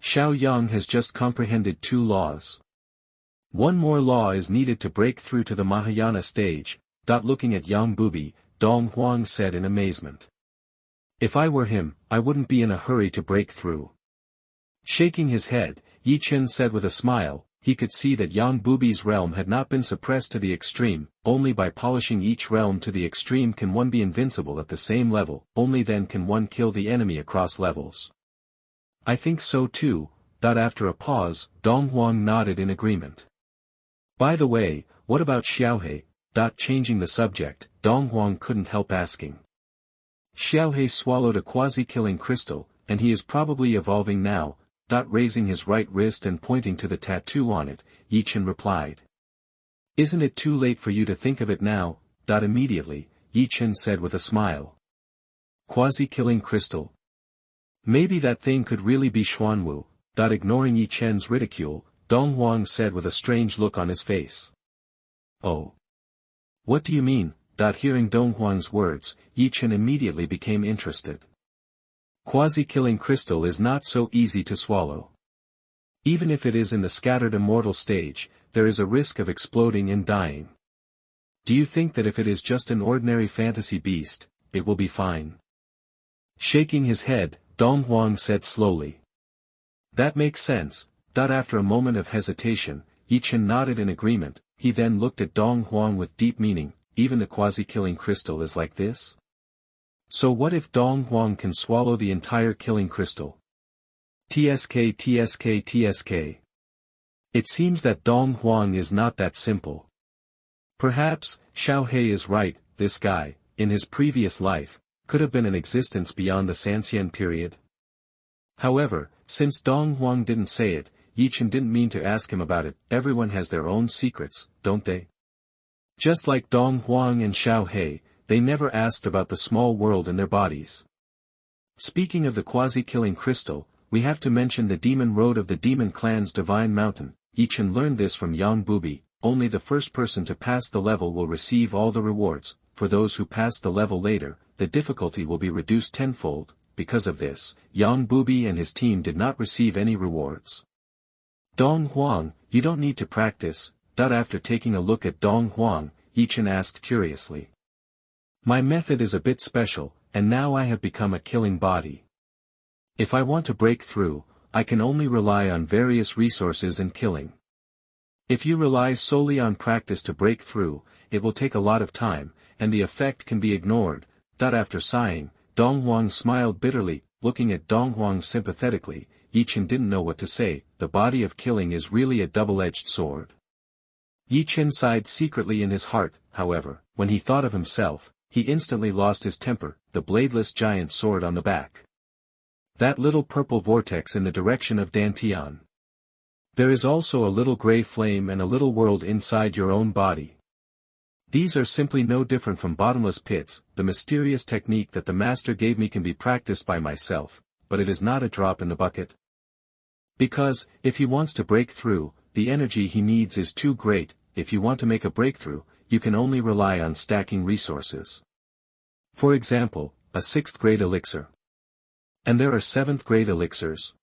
Xiao Yang has just comprehended 2 laws. One more law is needed to break through to the Mahayana stage. Looking at Yang Bubi, Donghuang said in amazement. If I were him, I wouldn't be in a hurry to break through. Shaking his head, Ye Chen said with a smile. He could see that Yang Bubi's realm had not been suppressed to the extreme. Only by polishing each realm to the extreme can one be invincible at the same level. Only then can one kill the enemy across levels. I think so too. After a pause, Donghuang nodded in agreement. By the way, what about Xiao? Changing the subject, Donghuang couldn't help asking. Xiao swallowed a quasi-killing crystal, and he is probably evolving now. Raising his right wrist and pointing to the tattoo on it, Ye Chen replied. Isn't it too late for you to think of it now? Immediately, Ye Chen said with a smile. Quasi-killing crystal? Maybe that thing could really be Xuanwu. Ignoring Ye Chen's ridicule, Donghuang said with a strange look on his face. Oh. What do you mean? Hearing Donghuang's words, Ye Chen immediately became interested. Quasi-killing crystal is not so easy to swallow. Even if it is in the scattered immortal stage, there is a risk of exploding and dying. Do you think that if it is just an ordinary fantasy beast, it will be fine? Shaking his head, Donghuang said slowly. That makes sense. After a moment of hesitation, Ye Chen nodded in agreement. He then looked at Donghuang with deep meaning. Even the quasi-killing crystal is like this? So what if Donghuang can swallow the entire killing crystal? TSK. It seems that Donghuang is not that simple. Perhaps, Xiao is right. This guy, in his previous life, could have been in existence beyond the Sanxian period. However, since Donghuang didn't say it, Ye Chen didn't mean to ask him about it. Everyone has their own secrets, don't they? Just like Donghuang and Xiao, they never asked about the small world in their bodies. Speaking of the quasi-killing crystal, we have to mention the Demon Road of the Demon Clan's Divine Mountain. Ye Chen learned this from Yang Bubi. Only the first person to pass the level will receive all the rewards. For those who pass the level later, the difficulty will be reduced tenfold. Because of this, Yang Bubi and his team did not receive any rewards. Donghuang, you don't need to practice. After taking a look at Donghuang, Ye Chen asked curiously. My method is a bit special, and now I have become a killing body. If I want to break through, I can only rely on various resources and killing. If you rely solely on practice to break through, it will take a lot of time, and the effect can be ignored. After sighing, Donghuang smiled bitterly, looking at Donghuang sympathetically. Ye Chen didn't know what to say. The body of killing is really a double-edged sword. Ye Chen sighed secretly in his heart, however, when he thought of himself, he instantly lost his temper, the bladeless giant sword on the back. That little purple vortex in the direction of Dantian. There is also a little gray flame and a little world inside your own body. These are simply no different from bottomless pits. The mysterious technique that the master gave me can be practiced by myself, but it is not a drop in the bucket. Because, if he wants to break through, the energy he needs is too great. If you want to make a breakthrough, you can only rely on stacking resources. For example, a 6th grade elixir. And there are 7th grade elixirs.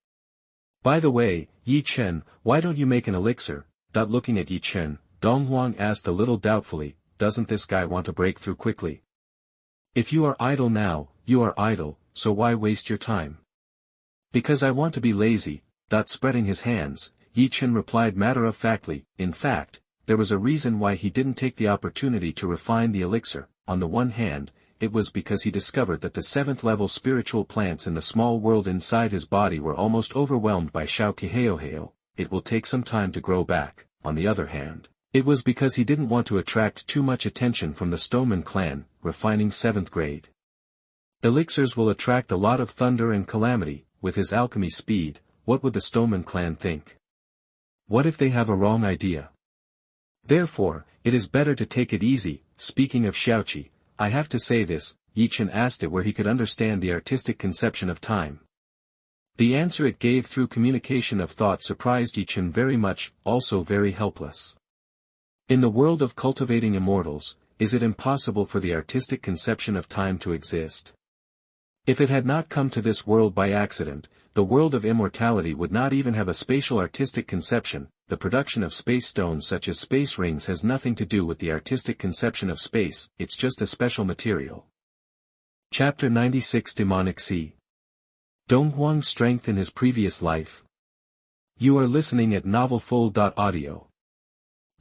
By the way, Ye Chen, why don't you make an elixir? Looking at Ye Chen, Donghuang asked a little doubtfully, doesn't this guy want to break through quickly? If you are idle now, you are idle, so why waste your time? Because I want to be lazy. Spreading his hands, Ye Chen replied matter-of-factly. In fact, there was a reason why he didn't take the opportunity to refine the elixir. On the one hand, it was because he discovered that the 7th-level spiritual plants in the small world inside his body were almost overwhelmed by Xiao Kiheoheo. It will take some time to grow back. On the other hand, it was because he didn't want to attract too much attention from the Stoneman clan, refining 7th grade. Elixirs will attract a lot of thunder and calamity. With his alchemy speed, what would the Stoneman clan think? What if they have a wrong idea? Therefore, it is better to take it easy. Speaking of Xiaoqi, I have to say this. Ye Chen asked it where he could understand the artistic conception of time. The answer it gave through communication of thought surprised Ye Chen very much, also very helpless. In the world of cultivating immortals, is it impossible for the artistic conception of time to exist? If it had not come to this world by accident, the world of immortality would not even have a spatial artistic conception. The production of space stones such as space rings has nothing to do with the artistic conception of space, it's just a special material. Chapter 96 Demonic Sea. Donghuang's strength in his previous life. You are listening at novelfull.audio.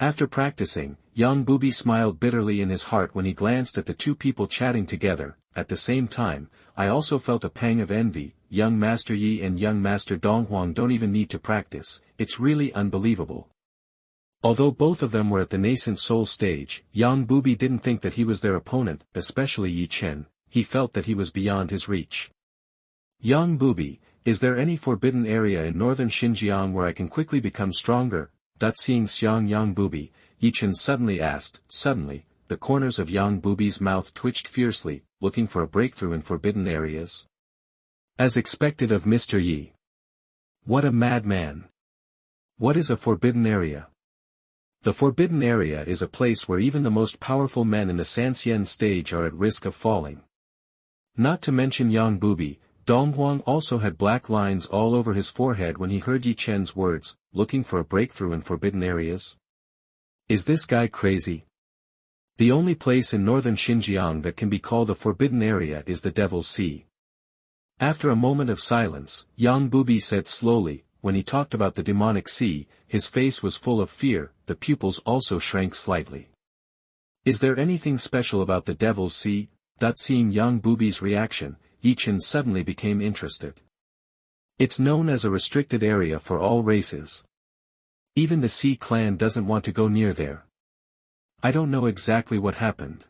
After practicing, Yang Bubi smiled bitterly in his heart when he glanced at the two people chatting together. At the same time, I also felt a pang of envy. Young Master Yi and young Master Donghuang don't even need to practice. It's really unbelievable. Although both of them were at the nascent soul stage, Yang Bubi didn't think that he was their opponent, especially Ye Chen. He felt that he was beyond his reach. Yang Bubi, is there any forbidden area in northern Xinjiang where I can quickly become stronger? Seeing Xuanyuan Batian, Ye Chen suddenly asked. Suddenly, the corners of Yang Bubi's mouth twitched fiercely, looking for a breakthrough in forbidden areas. As expected of Mr. Yi. What a madman! What is a forbidden area? The forbidden area is a place where even the most powerful men in the Xianxia stage are at risk of falling. Not to mention Yang Bubi, Donghuang also had black lines all over his forehead when he heard Ye Chen's words, looking for a breakthrough in forbidden areas. Is this guy crazy? The only place in northern Xinjiang that can be called a forbidden area is the Devil's Sea. After a moment of silence, Yang Bubi said slowly, when he talked about the demonic sea, his face was full of fear, the pupils also shrank slightly. Is there anything special about the Devil's Sea? Seeing Yang Bubi's reaction, Ye Chen suddenly became interested. It's known as a restricted area for all races. Even the Sea clan doesn't want to go near there. I don't know exactly what happened.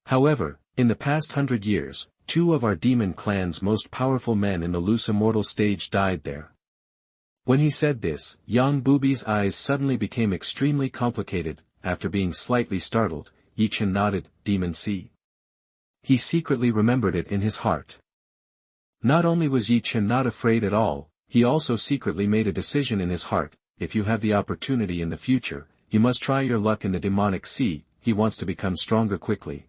However, in the past 100 years, 2 of our demon clan's most powerful men in the loose immortal stage died there. When he said this, Yang Bubi's eyes suddenly became extremely complicated. After being slightly startled, Ye Chen nodded. Demon Sea. He secretly remembered it in his heart. Not only was Ye Chen not afraid at all, he also secretly made a decision in his heart: if you have the opportunity in the future, you must try your luck in the demonic sea. He wants to become stronger quickly.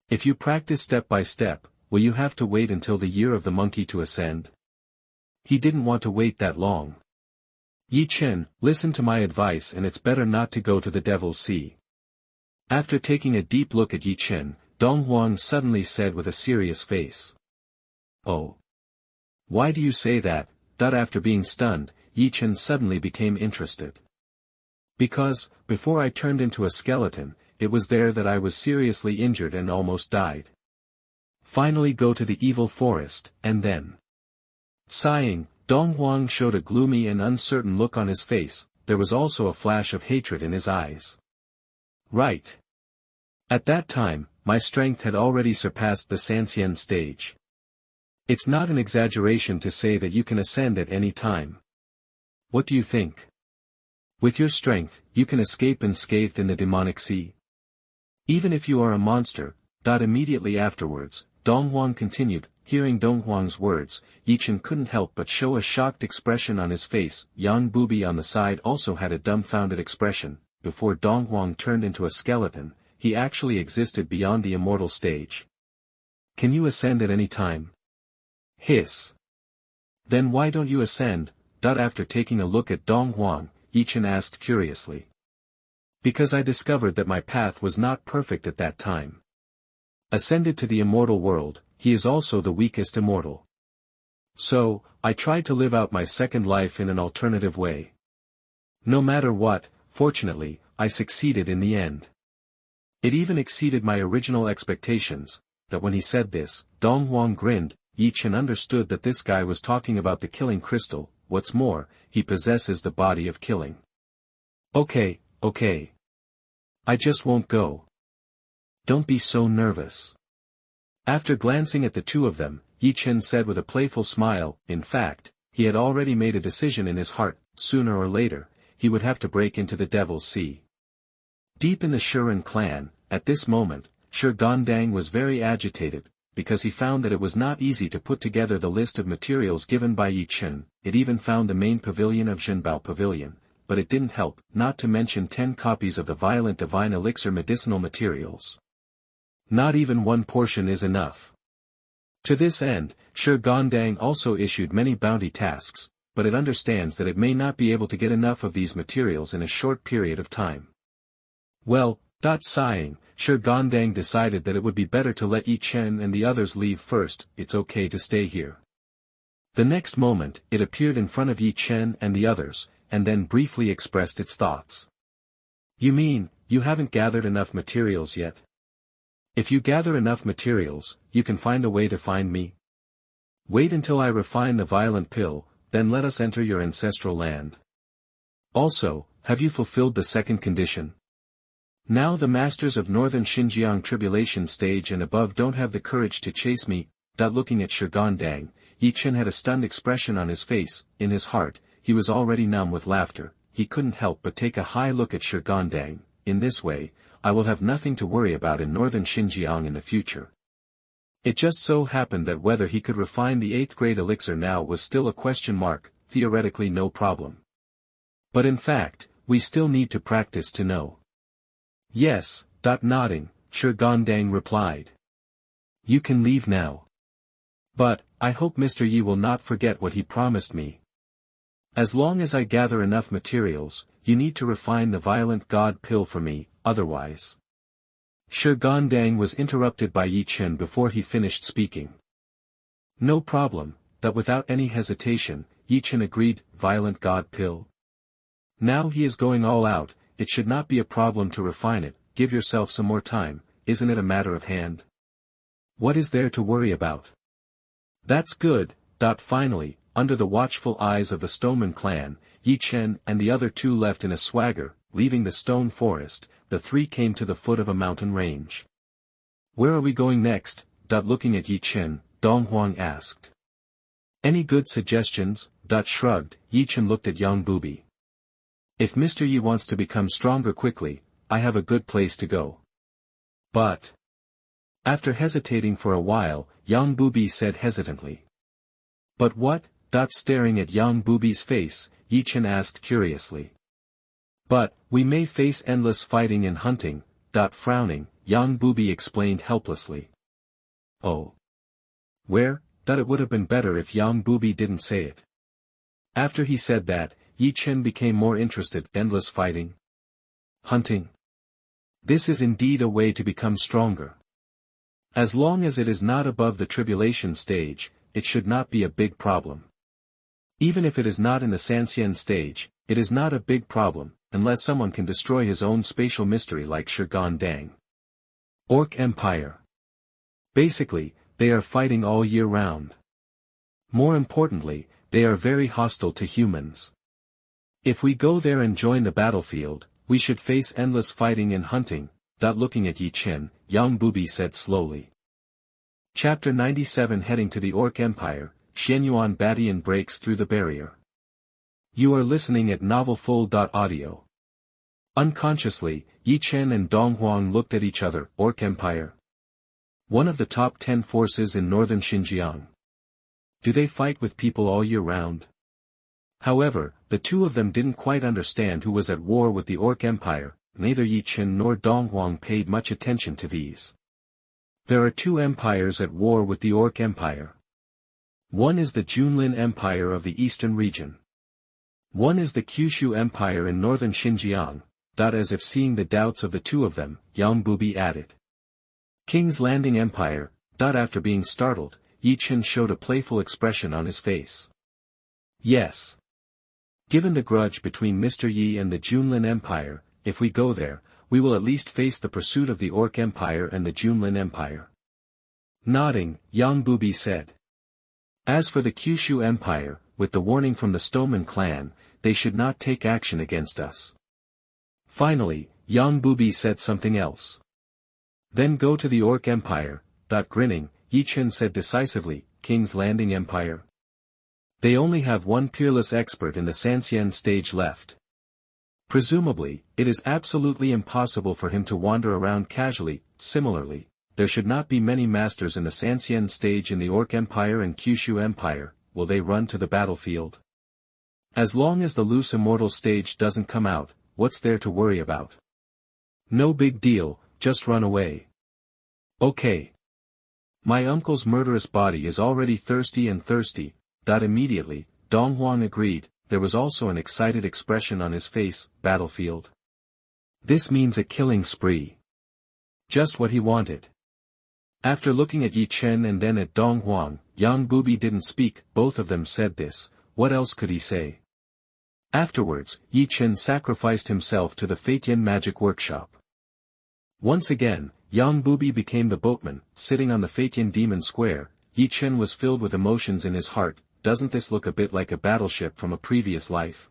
If you practice step by step, will you have to wait until the year of the monkey to ascend? He didn't want to wait that long. Ye Chen, listen to my advice, and it's better not to go to the Devil's Sea. After taking a deep look at Ye Chen, Donghuang suddenly said with a serious face. Oh. Why do you say that? After being stunned, Ye Chen suddenly became interested. Because, before I turned into a skeleton, it was there that I was seriously injured and almost died. Finally go to the evil forest, and then. Sighing, Donghuang showed a gloomy and uncertain look on his face. There was also a flash of hatred in his eyes. Right. At that time, my strength had already surpassed the Xianxia stage. It's not an exaggeration to say that you can ascend at any time. What do you think? With your strength, you can escape unscathed in the demonic sea. Even if you are a monster. Immediately afterwards, Donghuang continued. Hearing Donghuang's words, Ye Chen couldn't help but show a shocked expression on his face. Yang Bubi on the side also had a dumbfounded expression. Before Donghuang turned into a skeleton, he actually existed beyond the immortal stage. Can you ascend at any time? Hiss. Then why don't you ascend? After taking a look at Donghuang, Ye Chen asked curiously. Because I discovered that my path was not perfect at that time. Ascended to the immortal world, he is also the weakest immortal. So, I tried to live out my second life in an alternative way. No matter what, fortunately, I succeeded in the end. It even exceeded my original expectations. That when he said this, Donghuang grinned. Ye Chen understood that this guy was talking about the killing crystal. What's more, he possesses the body of killing. Okay. I just won't go. Don't be so nervous. After glancing at the two of them, Ye Chen said with a playful smile. In fact, he had already made a decision in his heart. Sooner or later, he would have to break into the Devil's Sea. Deep in the Shuren clan, at this moment, Gandang was very agitated, because he found that it was not easy to put together the list of materials given by Ye Chen. It even found the main pavilion of Zhenbao Pavilion, but it didn't help, not to mention 10 copies of the violent divine elixir medicinal materials. Not even one portion is enough. To this end, Gandang also issued many bounty tasks, but it understands that it may not be able to get enough of these materials in a short period of time. Well, sighing, Gandang decided that it would be better to let Ye Chen and the others leave first. It's okay to stay here. The next moment, it appeared in front of Ye Chen and the others, and then briefly expressed its thoughts. You mean, you haven't gathered enough materials yet? If you gather enough materials, you can find a way to find me. Wait until I refine the violent pill, then let us enter your ancestral land. Also, have you fulfilled the second condition? Now the masters of northern Xinjiang tribulation stage and above don't have the courage to chase me. Looking at Gandang, Ye Chen had a stunned expression on his face. In his heart, he was already numb with laughter. He couldn't help but take a high look at Gandang. In this way, I will have nothing to worry about in northern Xinjiang in the future. It just so happened that whether he could refine the 8th grade elixir now was still a question mark. Theoretically no problem. But in fact, we still need to practice to know. Yes. Nodding, Gandang replied. You can leave now. But, I hope Mr. Yi will not forget what he promised me. As long as I gather enough materials, you need to refine the violent god pill for me, otherwise. Gandang was interrupted by Ye Chen before he finished speaking. No problem. Without any hesitation, Ye Chen agreed. Violent god pill? Now he is going all out. It should not be a problem to refine it. Give yourself some more time. Isn't it a matter of hand? What is there to worry about? That's good. Finally, under the watchful eyes of the Stoneman clan, Ye Chen and the other two left in a swagger. Leaving the stone forest, the three came to the foot of a mountain range. Where are we going next? Looking at Ye Chen, Donghuang asked. Any good suggestions? Shrugged, Ye Chen looked at Yang Bubi. If Mr. Yi wants to become stronger quickly, I have a good place to go. But. After hesitating for a while, Yang Bubi said hesitantly. But what? Staring at Yang Bubi's face, Ye Chen asked curiously. But, we may face endless fighting and hunting, frowning, Yang Bubi explained helplessly. Oh. Where? It would have been better if Yang Bubi didn't say it. After he said that, Ye Chen became more interested. Endless fighting? Hunting? This is indeed a way to become stronger. As long as it is not above the tribulation stage, it should not be a big problem. Even if it is not in the Xianxia stage, it is not a big problem, unless someone can destroy his own spatial mystery like Dang. Orc Empire. Basically, they are fighting all year round. More importantly, they are very hostile to humans. If we go there and join the battlefield, we should face endless fighting and hunting. Looking at Ye Chen, Yang Bubi said slowly. Chapter 97. Heading to the Orc Empire, Xuanyuan Batian breaks through the barrier. You are listening at novelfull.audio. Unconsciously, Ye Chen and Donghuang looked at each other. Orc Empire. One of the top 10 forces in northern Xinjiang. Do they fight with people all year round? However, the two of them didn't quite understand who was at war with the Orc Empire. Neither Ye Chen nor Donghuang paid much attention to these. There are two empires at war with the Orc Empire. One is the Junlin Empire of the eastern region. One is the Kyushu Empire in northern Xinjiang. As if seeing the doubts of the two of them, Yang Bubi added. King's Landing Empire. After being startled, Ye Chen showed a playful expression on his face. Yes. Given the grudge between Mr. Yi and the Junlin Empire, if we go there, we will at least face the pursuit of the Orc Empire and the Junlin Empire. Nodding, Yang Bubi said. As for the Kyushu Empire, with the warning from the Stoneman clan, they should not take action against us. Finally, Yang Bubi said something else. Then go to the Orc Empire. Grinning, Ye Chen said decisively, King's Landing Empire. They only have one peerless expert in the Xianxia stage left. Presumably, it is absolutely impossible for him to wander around casually. Similarly, there should not be many masters in the Xianxia stage in the Orc Empire and Kyushu Empire. Will they run to the battlefield? As long as the loose immortal stage doesn't come out, what's there to worry about? No big deal, just run away. Okay. My uncle's murderous body is already thirsty. Immediately, Donghuang agreed. There was also an excited expression on his face. Battlefield. This means a killing spree. Just what he wanted. After looking at Ye Chen and then at Donghuang, Yang Bubi didn't speak. Both of them said this. What else could he say? Afterwards, Ye Chen sacrificed himself to the Fatian magic workshop. Once again, Yang Bubi became the boatman, sitting on the Fatian demon square. Ye Chen was filled with emotions in his heart. Doesn't this look a bit like a battleship from a previous life?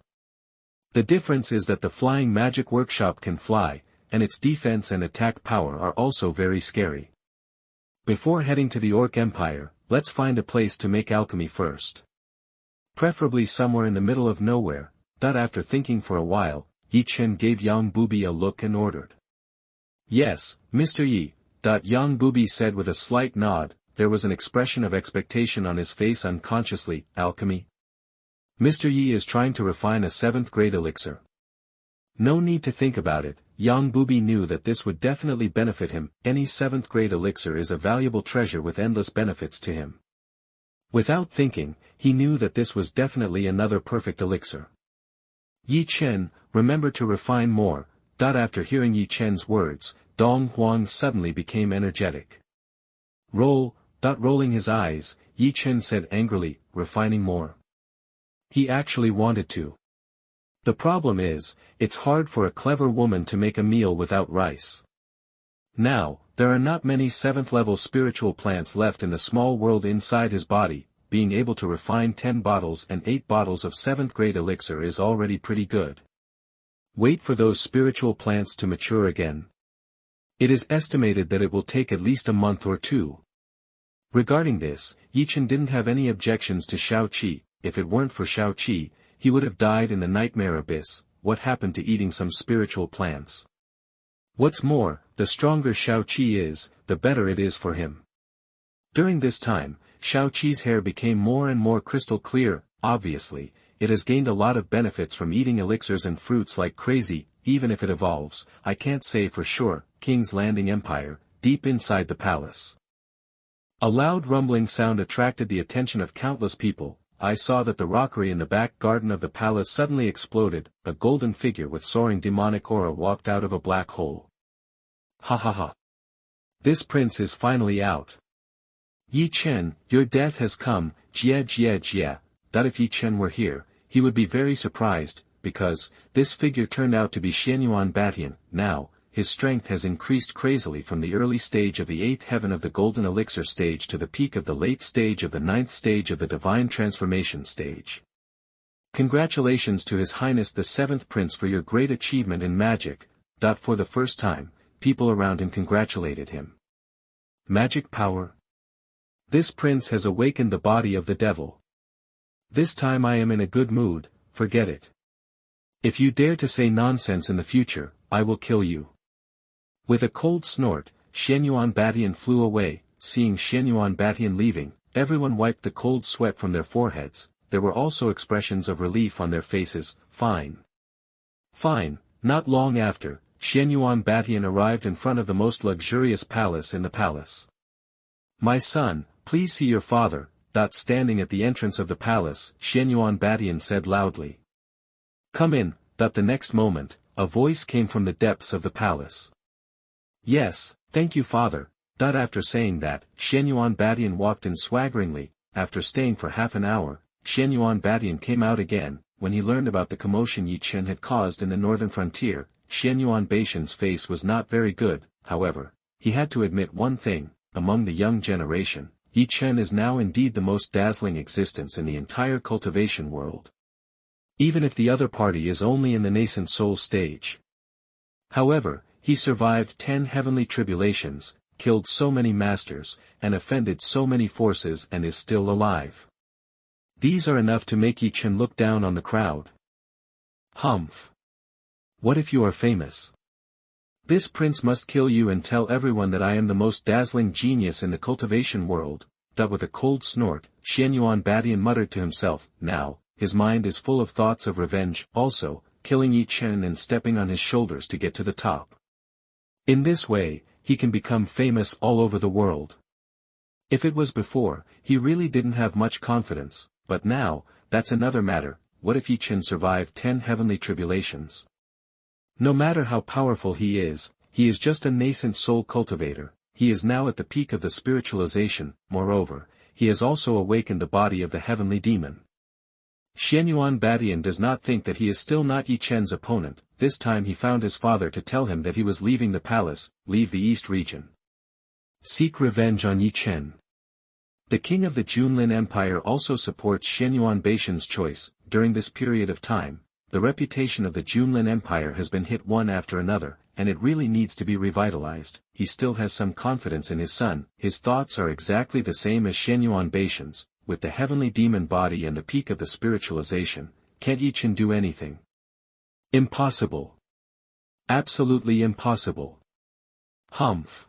The difference is that the flying magic workshop can fly, and its defense and attack power are also very scary. Before heading to the Orc Empire, let's find a place to make alchemy first. Preferably somewhere in the middle of nowhere. After thinking for a while, Ye Chen gave Yang Bubi a look and ordered. Yes, Mr. Yi. Yang Bubi said with a slight nod. There was an expression of expectation on his face. Unconsciously. Alchemy? Mr. Yi is trying to refine a 7th grade elixir. No need to think about it. Yang Bubi knew that this would definitely benefit him. Any 7th grade elixir is a valuable treasure with endless benefits to him. Without thinking, he knew that this was definitely another perfect elixir. Ye Chen, remember to refine more. After hearing Ye Chen's words, Donghuang suddenly became energetic. Rolling his eyes, Ye Chen said angrily, refining more. He actually wanted to. The problem is, it's hard for a clever woman to make a meal without rice. Now, there are not many 7th level spiritual plants left in the small world inside his body. Being able to refine 10 bottles and 8 bottles of 7th grade elixir is already pretty good. Wait for those spiritual plants to mature again. It is estimated that it will take at least a month or 2. Regarding this, Ye Chen didn't have any objections to Xiao Qi. If it weren't for Xiao Qi, he would have died in the nightmare abyss. What happened to eating some spiritual plants? What's more, the stronger Xiao Qi is, the better it is for him. During this time, Xiaoqi's hair became more and more crystal clear. Obviously, it has gained a lot of benefits from eating elixirs and fruits like crazy. Even if it evolves, I can't say for sure. King's Landing Empire, deep inside the palace. A loud rumbling sound attracted the attention of countless people. I saw that the rockery in the back garden of the palace suddenly exploded. A golden figure with soaring demonic aura walked out of a black hole. Ha ha ha. This prince is finally out. Ye Chen, your death has come. Jie. That if Ye Chen were here, he would be very surprised, because this figure turned out to be Xuanyuan Batian. Now, his strength has increased crazily from the early stage of the 8th heaven of the golden elixir stage to the peak of the late stage of the 9th stage of the divine transformation stage. Congratulations to His Highness the 7th Prince for your great achievement in magic. For the first time, people around him congratulated him. Magic power? This prince has awakened the body of the devil. This time I am in a good mood, forget it. If you dare to say nonsense in the future, I will kill you. With a cold snort, Xuanyuan Batian flew away. Seeing Xuanyuan Batian leaving, everyone wiped the cold sweat from their foreheads. There were also expressions of relief on their faces. Fine. Fine. Not long after, Xuanyuan Batian arrived in front of the most luxurious palace in the palace. My son, please see your father. Standing at the entrance of the palace, Xuanyuan Batian said loudly. Come in. The next moment, a voice came from the depths of the palace. Yes, thank you father. After saying that, Xuanyuan Batian walked in swaggeringly. After staying for half an hour, Xuanyuan Batian came out again. When he learned about the commotion Ye Chen had caused in the northern frontier, Xuanyuan Batian's face was not very good. However, he had to admit one thing: among the young generation, Ye Chen is now indeed the most dazzling existence in the entire cultivation world. Even if the other party is only in the nascent soul stage. However, he survived 10 heavenly tribulations, killed so many masters, and offended so many forces and is still alive. These are enough to make Ye Chen look down on the crowd. Humph. What if you are famous? This prince must kill you and tell everyone that I am the most dazzling genius in the cultivation world. With a cold snort, Xuanyuan Batian muttered to himself. Now, his mind is full of thoughts of revenge, also, killing Ye Chen and stepping on his shoulders to get to the top. In this way, he can become famous all over the world. If it was before, he really didn't have much confidence, but now, that's another matter. What if Ye Chen survived 10 heavenly tribulations? No matter how powerful he is just a nascent soul cultivator. He is now at the peak of the spiritualization. Moreover, he has also awakened the body of the heavenly demon. Xuanyuan Batian does not think that he is still not Ye Chen's opponent. This time he found his father to tell him that he was leaving the palace, leave the east region. Seek revenge on Ye Chen. The king of the Junlin Empire also supports Xuanyuan Batian's choice. During this period of time, the reputation of the Junlin Empire has been hit one after another, and it really needs to be revitalized. He still has some confidence in his son. His thoughts are exactly the same as Xuanyuan Batian's. With the heavenly demon body and the peak of the spiritualization, can't Ye Chen do anything? Impossible. Absolutely impossible. Humph.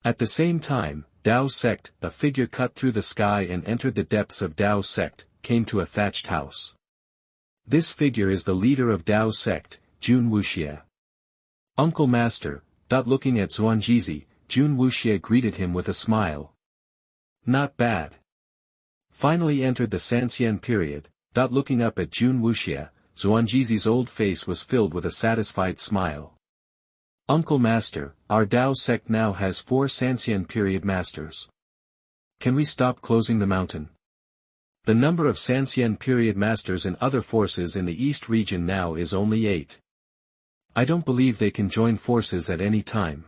At the same time, Dao sect, a figure cut through the sky and entered the depths of Dao sect, came to a thatched house. This figure is the leader of Dao sect, Jun Wuxie. Uncle Master. Looking at Xuanjizi, Jun Wuxie greeted him with a smile. Not bad. Finally entered the Sanxian period. Looking up at Jun Wuxie, Xuanjizi's old face was filled with a satisfied smile. Uncle Master, our Dao sect now has 4 Sanxian period masters. Can we stop closing the mountain? The number of Sanxian period masters in other forces in the east region now is only 8. I don't believe they can join forces at any time.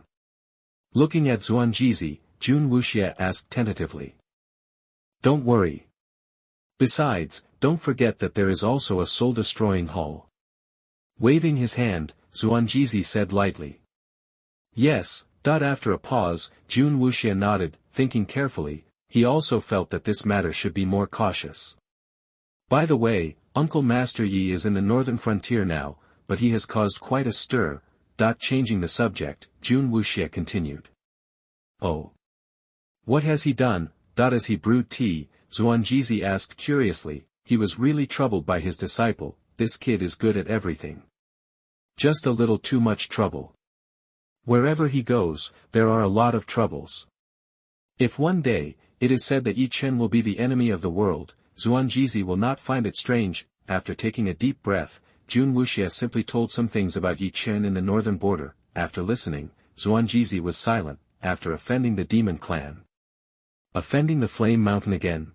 Looking at Xuanjizi, Jun Wuxie asked tentatively. Don't worry. Besides, don't forget that there is also a soul-destroying hall. Waving his hand, Xuanjizi said lightly. Yes. After a pause, Jun Wuxie nodded, thinking carefully. He also felt that this matter should be more cautious. By the way, Uncle Master Yi is in the northern frontier now, but he has caused quite a stir. Changing the subject, Jun Wuxie continued. Oh. What has he done? As he brewed tea, Xuanjizi asked curiously, he was really troubled by his disciple, this kid is good at everything. Just a little too much trouble. Wherever he goes, there are a lot of troubles. If one day, it is said that Ye Chen will be the enemy of the world, Xuanjizi will not find it strange. After taking a deep breath, Junwuxie simply told some things about Ye Chen in the northern border. After listening, Xuanjizi was silent, after offending the demon clan. Offending the Flame Mountain again.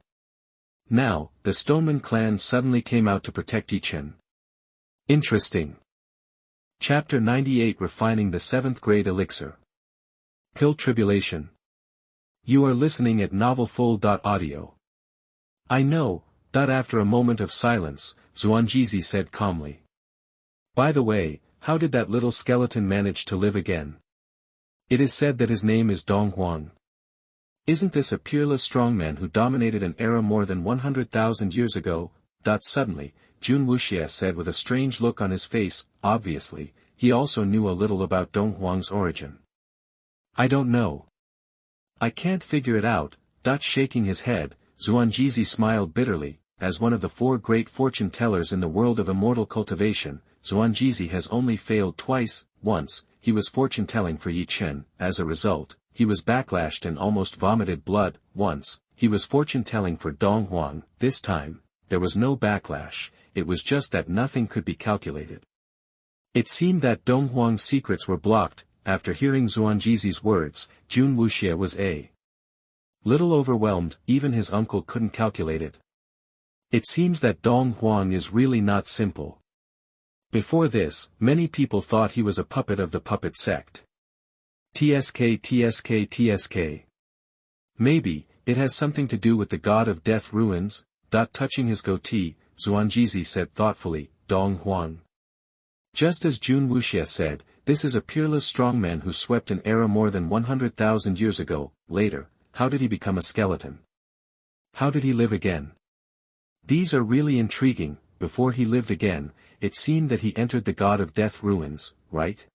Now, the Stoneman clan suddenly came out to protect Ye Chen. Interesting. Chapter 98 Refining the 7th Grade Elixir. Tribulation. You are listening at novelfull.audio. I know, after a moment of silence, Xuanjizi said calmly. By the way, how did that little skeleton manage to live again? It is said that his name is Donghuang. Isn't this a peerless strongman who dominated an era more than 100,000 years ago? Suddenly, Junwuxie said with a strange look on his face, obviously, he also knew a little about Donghuang's origin. I don't know. I can't figure it out. Shaking his head, Xuanjizi smiled bitterly. As one of the 4 great fortune tellers in the world of immortal cultivation, Xuanjizi has only failed twice. Once, he was fortune telling for Ye Chen. As a result, he was backlashed and almost vomited blood. Once, he was fortune telling for Donghuang. This time, there was no backlash, it was just that nothing could be calculated. It seemed that Donghuang's secrets were blocked. After hearing Xuanjizi's words, Junwuxie was a little overwhelmed, even his uncle couldn't calculate it. It seems that Donghuang is really not simple. Before this, many people thought he was a puppet of the puppet sect. TSK. Maybe, it has something to do with the god of death ruins. Touching his goatee, Xuanjizi said thoughtfully, Donghuang. Just as Junwuxie said, this is a peerless strongman who swept an era more than 100,000 years ago. Later, how did he become a skeleton? How did he live again? These are really intriguing. Before he lived again, it seemed that he entered the god of death ruins, right?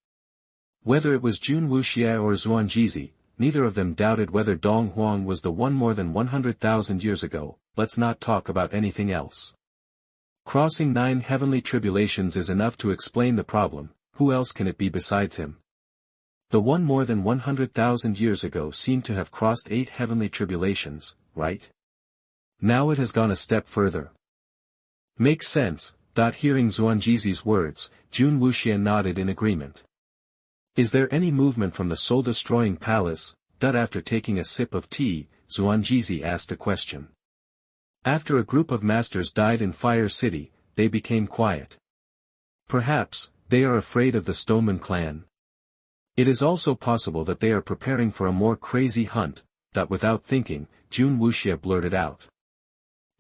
Whether it was Junwuxie or Xuanjizi, neither of them doubted whether Donghuang was the one more than 100,000 years ago. Let's not talk about anything else. Crossing 9 heavenly tribulations is enough to explain the problem. Who else can it be besides him? The one more than 100,000 years ago seemed to have crossed 8 heavenly tribulations, right? Now it has gone a step further. Makes sense. Hearing Xuanjizi's words, Junwuxie nodded in agreement. Is there any movement from the soul-destroying palace? After taking a sip of tea, Xuanjizi asked a question. After a group of masters died in Fire City, they became quiet. Perhaps, they are afraid of the Stoneman clan. It is also possible that they are preparing for a more crazy hunt. Without thinking, Junwuxie blurted out.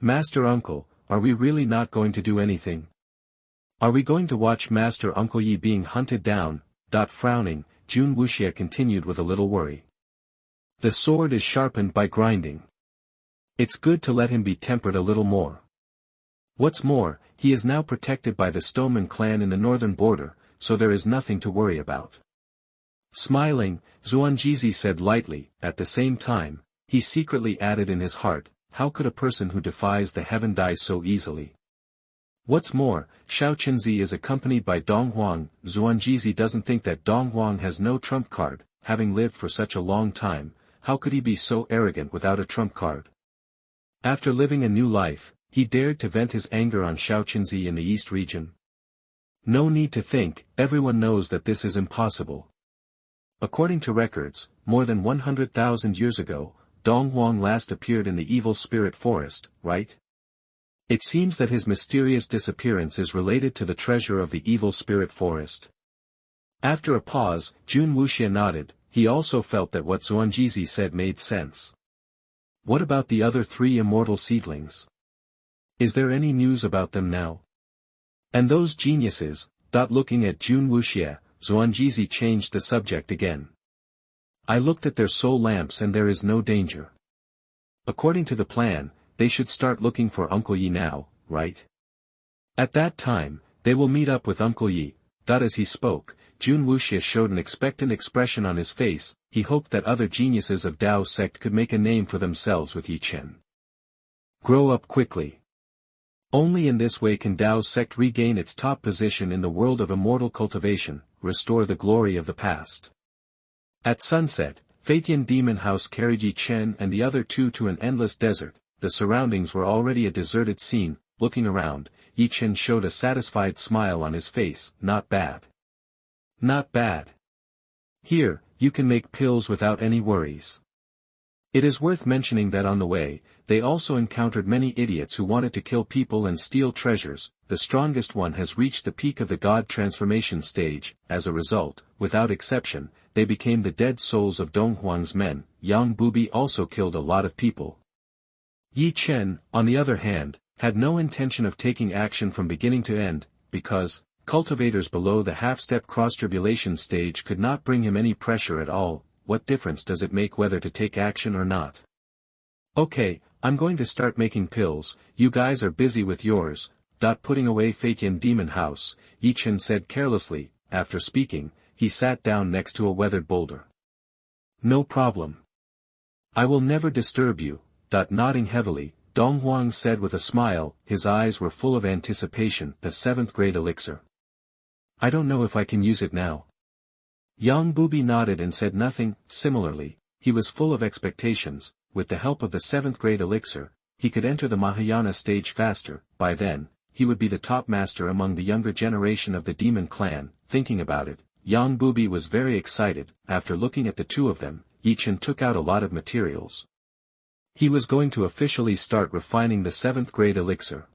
Master Uncle, are we really not going to do anything? Are we going to watch Master Uncle Yi being hunted down? Frowning, Junwuxie continued with a little worry. The sword is sharpened by grinding. It's good to let him be tempered a little more. What's more, he is now protected by the Stoneman clan in the northern border, so there is nothing to worry about. Smiling, Xuanjizi said lightly. At the same time, he secretly added in his heart, how could a person who defies the heaven die so easily? What's more, Xiaoqinzi is accompanied by Donghuang. Xuanjizi doesn't think that Donghuang has no trump card. Having lived for such a long time, how could he be so arrogant without a trump card? After living a new life, he dared to vent his anger on Xiaoqinzi in the East region. No need to think, everyone knows that this is impossible. According to records, more than 100,000 years ago, Donghuang last appeared in the evil spirit forest, right? It seems that his mysterious disappearance is related to the treasure of the evil spirit forest. After a pause, Junwuxie nodded. He also felt that what Xuanjizi said made sense. What about the other 3 immortal seedlings? Is there any news about them now? And those geniuses? Looking at Junwuxie, Xuanjizi changed the subject again. I looked at their soul lamps and there is no danger. According to the plan, they should start looking for Uncle Yi now, right? At that time, they will meet up with Uncle Yi. As he spoke, Xuanwu showed an expectant expression on his face. He hoped that other geniuses of Dao sect could make a name for themselves with Ye Chen. Grow up quickly. Only in this way can Dao sect regain its top position in the world of immortal cultivation, restore the glory of the past. At sunset, Fatian Demon House carried Ye Chen and the other two to an endless desert. The surroundings were already a deserted scene. Looking around, Ye Chen showed a satisfied smile on his face. Not bad. Not bad. Here, you can make pills without any worries. It is worth mentioning that on the way, they also encountered many idiots who wanted to kill people and steal treasures. The strongest one has reached the peak of the god transformation stage. As a result, without exception, they became the dead souls of Donghuang's men. Yang Bubi also killed a lot of people. Ye Chen, on the other hand, had no intention of taking action from beginning to end, because cultivators below the half-step cross-tribulation stage could not bring him any pressure at all. What difference does it make whether to take action or not? Okay, I'm going to start making pills. You guys are busy with yours. Putting away Fatian Demon House, Ye Chen said carelessly. After speaking, he sat down next to a weathered boulder. No problem. I will never disturb you. Nodding heavily, Donghuang said with a smile. His eyes were full of anticipation. The 7th grade elixir. I don't know if I can use it now. Yang Bubi nodded and said nothing. Similarly, he was full of expectations. With the help of the 7th grade elixir, he could enter the Mahayana stage faster. By then, he would be the top master among the younger generation of the demon clan. Thinking about it, Yang Bubi was very excited. After looking at the two of them, Ye Chen took out a lot of materials. He was going to officially start refining the 7th grade elixir.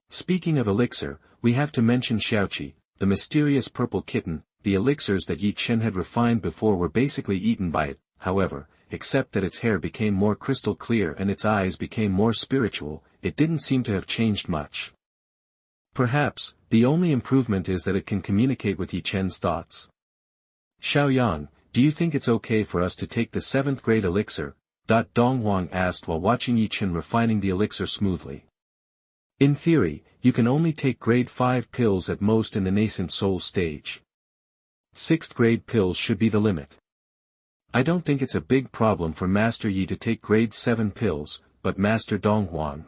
Speaking of elixir, we have to mention Xiaoqi, the mysterious purple kitten. The elixirs that Ye Chen had refined before were basically eaten by it, however, except that its hair became more crystal clear and its eyes became more spiritual. It didn't seem to have changed much. Perhaps, the only improvement is that it can communicate with Ye Chen's thoughts. Xiaoyang, do you think it's okay for us to take the 7th grade elixir? Donghuang asked while watching Ye Chen refining the elixir smoothly. In theory, you can only take grade 5 pills at most in the nascent soul stage. 6th grade pills should be the limit. I don't think it's a big problem for Master Yi to take grade 7 pills, but Master Donghuang.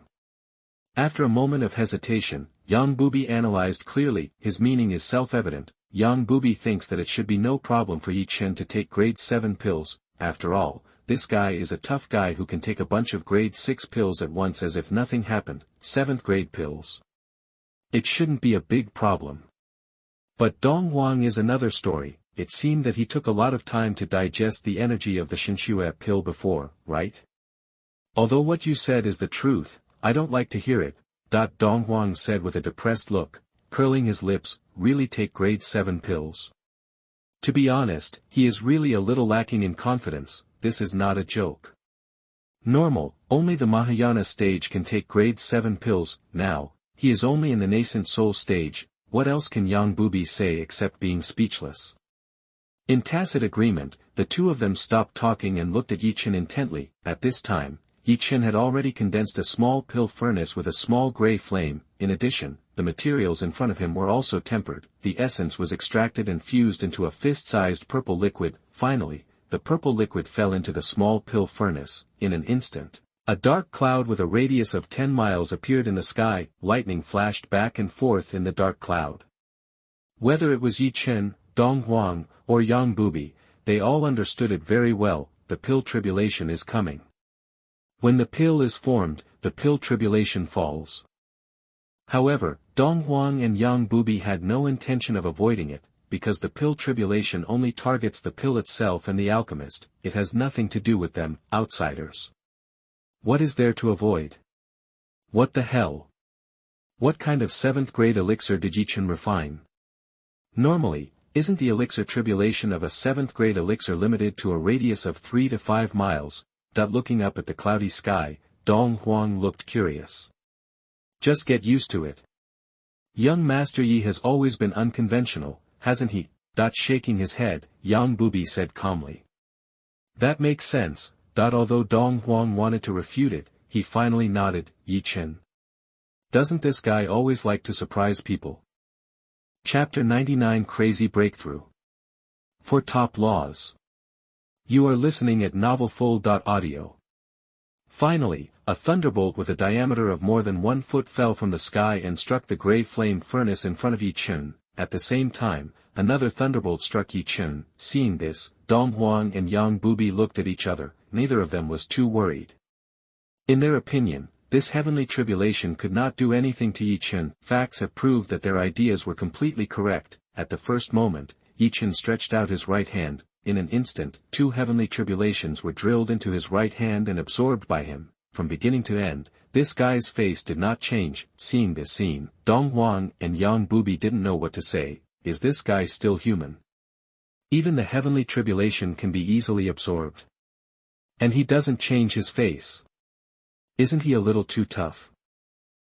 After a moment of hesitation, Yang Bubi analyzed clearly. His meaning is self-evident. Yang Bubi thinks that it should be no problem for Ye Chen to take grade 7 pills. After all, this guy is a tough guy who can take a bunch of grade 6 pills at once as if nothing happened. 7th grade pills. It shouldn't be a big problem. But Donghuang is another story. It seemed that he took a lot of time to digest the energy of the Xianxia pill before, right? Although what you said is the truth, I don't like to hear it. Donghuang said with a depressed look, curling his lips. Really take grade 7 pills? To be honest, he is really a little lacking in confidence. This is not a joke. Normal, only the Mahayana stage can take grade 7 pills. Now, he is only in the nascent soul stage. What else can Yang Bubi say except being speechless? In tacit agreement, the two of them stopped talking and looked at Ye Chen intently. At this time, Ye Chen had already condensed a small pill furnace with a small gray flame. In addition, the materials in front of him were also tempered. The essence was extracted and fused into a fist-sized purple liquid. Finally, the purple liquid fell into the small pill furnace. In an instant, a dark cloud with a radius of 10 miles appeared in the sky. Lightning flashed back and forth in the dark cloud. Whether it was Ye Chen, Donghuang, or Yang Bubi, they all understood it very well. The pill tribulation is coming. When the pill is formed, the pill tribulation falls. However, Donghuang and Yang Bubi had no intention of avoiding it, because the pill tribulation only targets the pill itself and the alchemist. It has nothing to do with them, outsiders. What is there to avoid? What the hell? What kind of 7th grade elixir did Ye Chen refine? Normally, isn't the elixir tribulation of a 7th grade elixir limited to a radius of 3 to 5 miles? Looking up at the cloudy sky, Donghuang looked curious. Just get used to it. Young Master Yi has always been unconventional, hasn't he? Shaking his head, Yang Bubi said calmly. That makes sense. Although Donghuang wanted to refute it, he finally nodded. Ye Chen. Doesn't this guy always like to surprise people? Chapter 99 Crazy Breakthrough. For Top Laws. You are listening at novelfull.audio. Finally, a thunderbolt with a diameter of more than 1 foot fell from the sky and struck the grey flame furnace in front of Ye Chen. At the same time, another thunderbolt struck Ye Chen. Seeing this, Donghuang and Yang Bubi looked at each other. Neither of them was too worried. In their opinion, this heavenly tribulation could not do anything to Ye Chen. Facts have proved that their ideas were completely correct. At the first moment, Ye Chen stretched out his right hand. In an instant, 2 heavenly tribulations were drilled into his right hand and absorbed by him. From beginning to end, this guy's face did not change. Seeing this scene, Donghuang and Yang Bubi didn't know what to say. Is this guy still human? Even the heavenly tribulation can be easily absorbed. And he doesn't change his face. Isn't he a little too tough?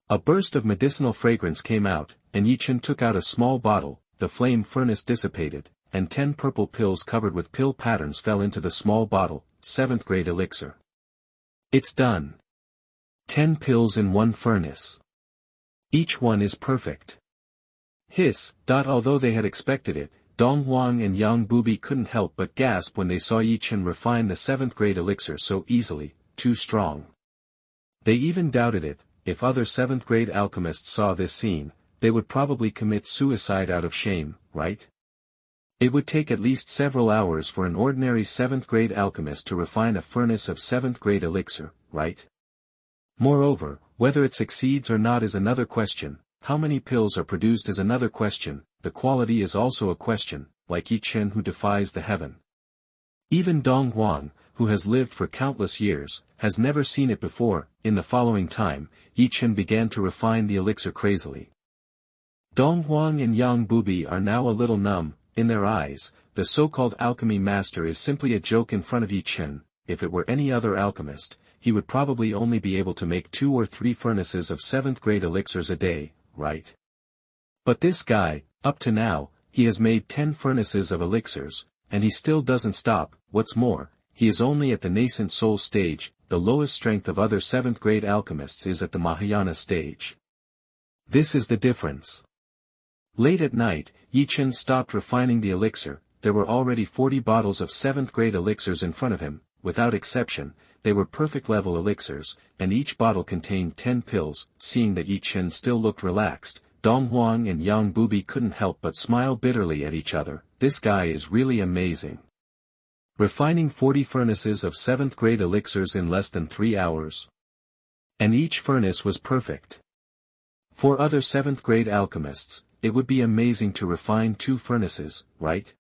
A burst of medicinal fragrance came out, and Ye Chen took out a small bottle. The flame furnace dissipated, and 10 purple pills covered with pill patterns fell into the small bottle. 7th grade elixir. It's done. 10 pills in 1 furnace. Each one is perfect. Hiss. Although they had expected it, Donghuang and Yang Bubi couldn't help but gasp when they saw Ye Chen refine the 7th grade elixir so easily. Too strong. They even doubted it. If other 7th grade alchemists saw this scene, they would probably commit suicide out of shame, right? It would take at least several hours for an ordinary 7th grade alchemist to refine a furnace of 7th grade elixir, right? Moreover, whether it succeeds or not is another question. How many pills are produced is another question. The quality is also a question, like Ye Chen who defies the heaven. Even Donghuang, who has lived for countless years, has never seen it before. In the following time, Ye Chen began to refine the elixir crazily. Donghuang and Yang Bubi are now a little numb. In their eyes, the so-called alchemy master is simply a joke in front of Ye Chen. If it were any other alchemist, he would probably only be able to make 2 or 3 furnaces of 7th grade elixirs a day, right? But this guy, up to now, he has made 10 furnaces of elixirs, and he still doesn't stop. What's more, he is only at the nascent soul stage. The lowest strength of other 7th grade alchemists is at the Mahayana stage. This is the difference. Late at night, Ye Chen stopped refining the elixir. There were already 40 bottles of 7th grade elixirs in front of him. Without exception, they were perfect level elixirs, and each bottle contained 10 pills. Seeing that Ye Chen still looked relaxed, Donghuang and Yang Bubi couldn't help but smile bitterly at each other. This guy is really amazing. Refining 40 furnaces of 7th grade elixirs in less than 3 hours. And each furnace was perfect. For other 7th grade alchemists, it would be amazing to refine 2 furnaces, right?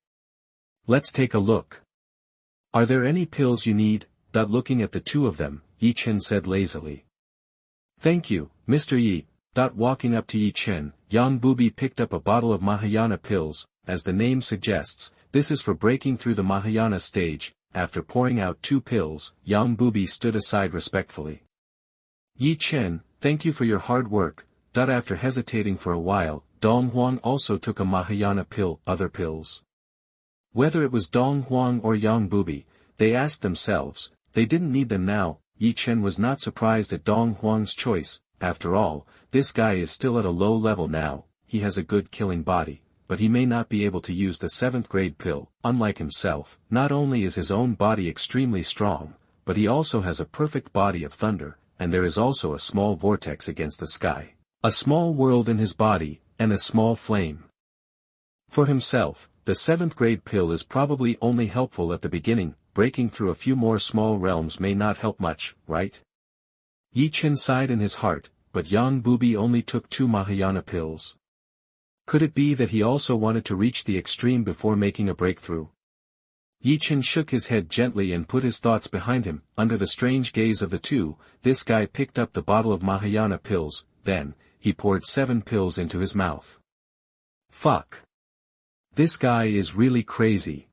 Let's take a look. Are there any pills you need? Looking at the 2 of them, Ye Chen said lazily. Thank you, Mr. Yi. Walking up to Ye Chen, Yang Bubi picked up a bottle of Mahayana pills. As the name suggests, this is for breaking through the Mahayana stage. After pouring out 2 pills, Yang Bubi stood aside respectfully. Ye Chen, thank you for your hard work. After hesitating for a while, Donghuang also took a Mahayana pill. Other pills. Whether it was Donghuang or Yang Bubi, they asked themselves. They didn't need them now. Ye Chen was not surprised at Donghuang's choice. After all, this guy is still at a low level now. He has a good killing body, but he may not be able to use the 7th grade pill. Unlike himself, not only is his own body extremely strong, but he also has a perfect body of thunder, and there is also a small vortex against the sky. A small world in his body, and a small flame. For himself, the 7th grade pill is probably only helpful at the beginning. Breaking through a few more small realms may not help much, right? Ye Chen sighed in his heart, but Yang Bubi only took 2 Mahayana pills. Could it be that he also wanted to reach the extreme before making a breakthrough? Ye Chen shook his head gently and put his thoughts behind him. Under the strange gaze of the 2, this guy picked up the bottle of Mahayana pills. Then, he poured 7 pills into his mouth. Fuck. This guy is really crazy.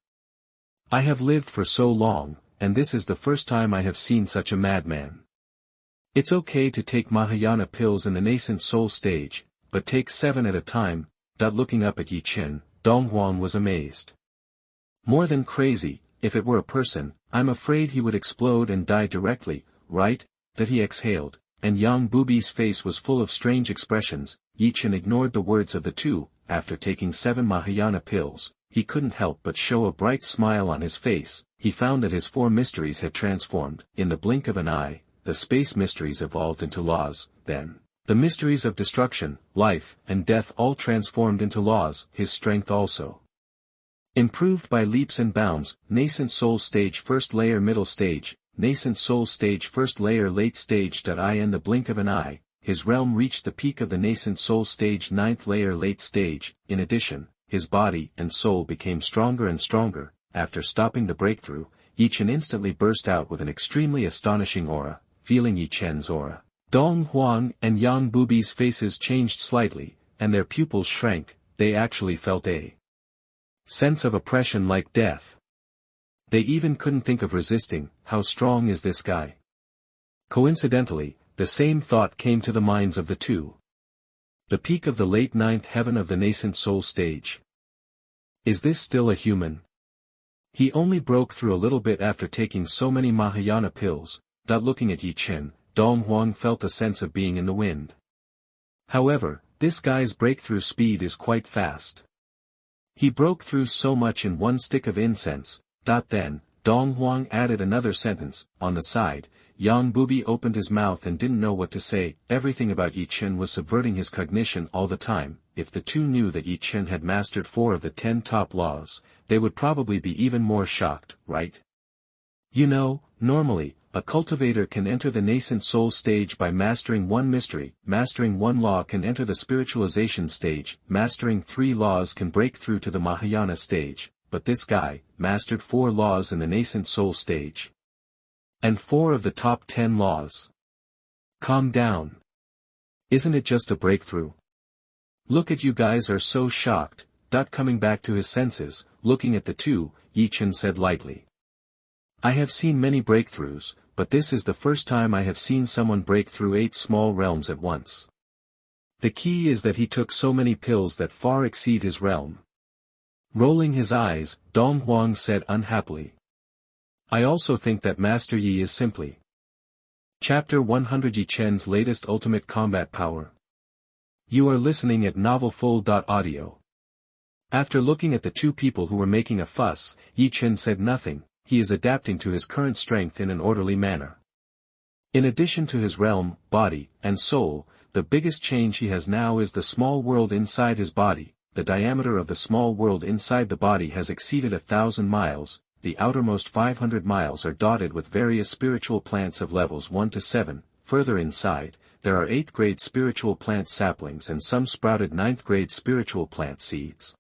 I have lived for so long, and this is the first time I have seen such a madman. It's okay to take Mahayana pills in the nascent soul stage, but take 7 at a time. Looking up at Ye Chen, Donghuang was amazed. More than crazy. If it were a person, I'm afraid he would explode and die directly, right? That he exhaled, and Yang Bubi's face was full of strange expressions. Ye Chen ignored the words of the 2, after taking 7 Mahayana pills, he couldn't help but show a bright smile on his face. He found that his 4 mysteries had transformed. In the blink of an eye, the space mysteries evolved into laws, then the mysteries of destruction, life, and death all transformed into laws, his strength also. Improved by leaps and bounds, nascent soul stage first layer middle stage, nascent soul stage first layer late stage. In the blink of an eye, his realm reached the peak of the nascent soul stage 9th layer late stage. In addition, his body and soul became stronger and stronger. After stopping the breakthrough, Ye Chen instantly burst out with an extremely astonishing aura. Feeling Ye Chen's aura, Donghuang and Yang Bubi's faces changed slightly, and their pupils shrank. They actually felt a sense of oppression like death. They even couldn't think of resisting. How strong is this guy? Coincidentally, the same thought came to the minds of the two. The peak of the late 9th heaven of the nascent soul stage. Is this still a human? He only broke through a little bit after taking so many Mahayana pills. Looking at Ye Chen, Donghuang felt a sense of being in the wind. However, this guy's breakthrough speed is quite fast. He broke through so much in one stick of incense. Then, Donghuang added another sentence. On the side, Yang Bubi opened his mouth and didn't know what to say. Everything about Ye Chen was subverting his cognition all the time. If the two knew that Ye Chen had mastered 4 of the 10 top laws, they would probably be even more shocked, right? You know, normally, a cultivator can enter the nascent soul stage by mastering 1 mystery. Mastering 1 law can enter the spiritualization stage. Mastering 3 laws can break through to the Mahayana stage. But this guy mastered 4 laws in the nascent soul stage. And 4 of the top 10 laws. Calm down. Isn't it just a breakthrough? Look at you guys are so shocked. Coming back to his senses, looking at the two, Ye Chen said lightly. I have seen many breakthroughs, but this is the first time I have seen someone break through 8 small realms at once. The key is that he took so many pills that far exceed his realm. Rolling his eyes, Donghuang said unhappily. I also think that Master Yi is simply. Chapter 100 Ye Chen's latest ultimate combat power. You are listening at novelfull.audio. After looking at the two people who were making a fuss, Ye Chen said nothing. He is adapting to his current strength in an orderly manner. In addition to his realm, body, and soul, the biggest change he has now is the small world inside his body. The diameter of the small world inside the body has exceeded 1,000 miles, the outermost 500 miles are dotted with various spiritual plants of levels 1 to 7, further inside, there are 8th grade spiritual plant saplings and some sprouted 9th grade spiritual plant seeds.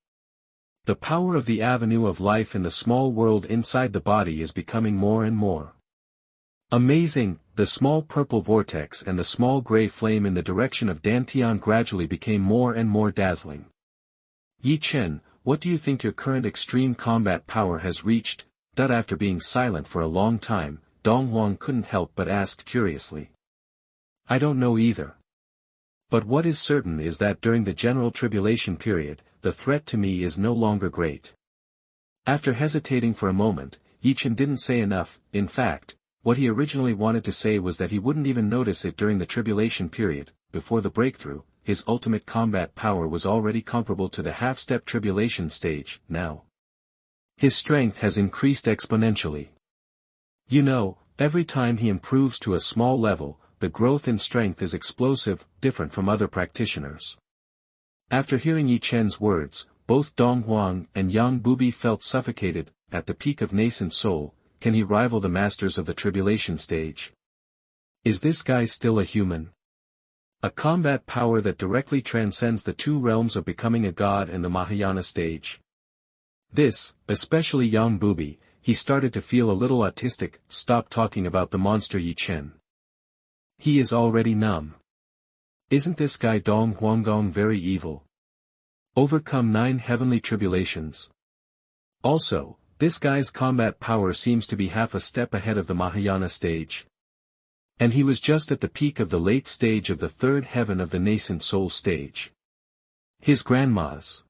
The power of the avenue of life in the small world inside the body is becoming more and more amazing. The small purple vortex and the small gray flame in the direction of Dantian gradually became more and more dazzling. Ye Chen, what do you think your current extreme combat power has reached? After being silent for a long time, Donghuang couldn't help but ask curiously. I don't know either. But what is certain is that during the general tribulation period, the threat to me is no longer great. After hesitating for a moment, Ye Chen didn't say enough. In fact, what he originally wanted to say was that he wouldn't even notice it during the tribulation period. Before the breakthrough, his ultimate combat power was already comparable to the half-step tribulation stage. Now, his strength has increased exponentially. You know, every time he improves to a small level, the growth in strength is explosive, different from other practitioners. After hearing Ye Chen's words, both Donghuang and Yang Bubi felt suffocated. At the peak of nascent soul, can he rival the masters of the tribulation stage? Is this guy still a human? A combat power that directly transcends the 2 realms of becoming a god and the Mahayana stage. This, especially Yang Bubi, he started to feel a little autistic. Stop talking about the monster Ye Chen. He is already numb. Isn't this guy Donghuang very evil? Overcome 9 heavenly tribulations. Also, this guy's combat power seems to be half a step ahead of the Mahayana stage. And he was just at the peak of the late stage of the 3rd heaven of the nascent soul stage. His grandma's.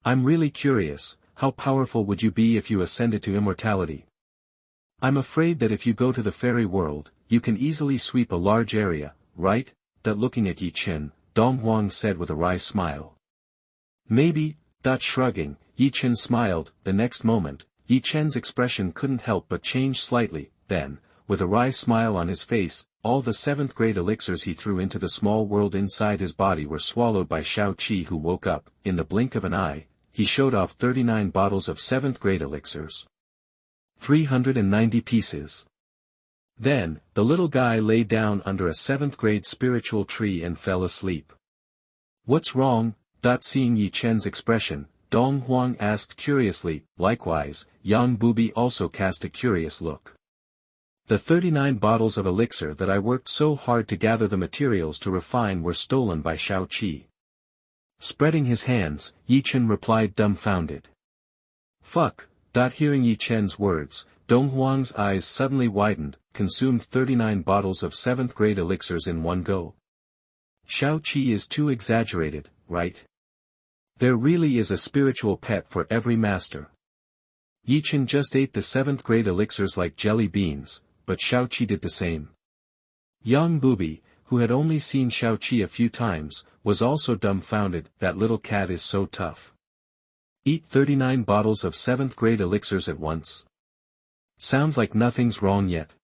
I'm really curious, how powerful would you be if you ascended to immortality? I'm afraid that if you go to the fairy world, you can easily sweep a large area, right? Looking at Ye Chen, Donghuang said with a wry smile. Maybe, shrugging, Ye Chen smiled. The next moment, Ye Chen's expression couldn't help but change slightly. Then, with a wry smile on his face, all the 7th grade elixirs he threw into the small world inside his body were swallowed by Xiao Qi, who woke up. In the blink of an eye, he showed off 39 bottles of 7th grade elixirs. 390 pieces. Then, the little guy lay down under a 7th grade spiritual tree and fell asleep. What's wrong? Seeing Ye Chen's expression, Donghuang asked curiously. Likewise, Yang Bubi also cast a curious look. The 39 bottles of elixir that I worked so hard to gather the materials to refine were stolen by Xiao Qi. Spreading his hands, Ye Chen replied, dumbfounded. Fuck. Hearing Ye Chen's words, Donghuang's eyes suddenly widened. Consumed 39 bottles of 7th grade elixirs in one go. Xiao Qi is too exaggerated, right? There really is a spiritual pet for every master. Ye Chen just ate the 7th grade elixirs like jelly beans, but Xiao Qi did the same. Yang Bubi, who had only seen Xiao Qi a few times, was also dumbfounded. That little cat is so tough. Eat 39 bottles of 7th grade elixirs at once? Sounds like nothing's wrong yet.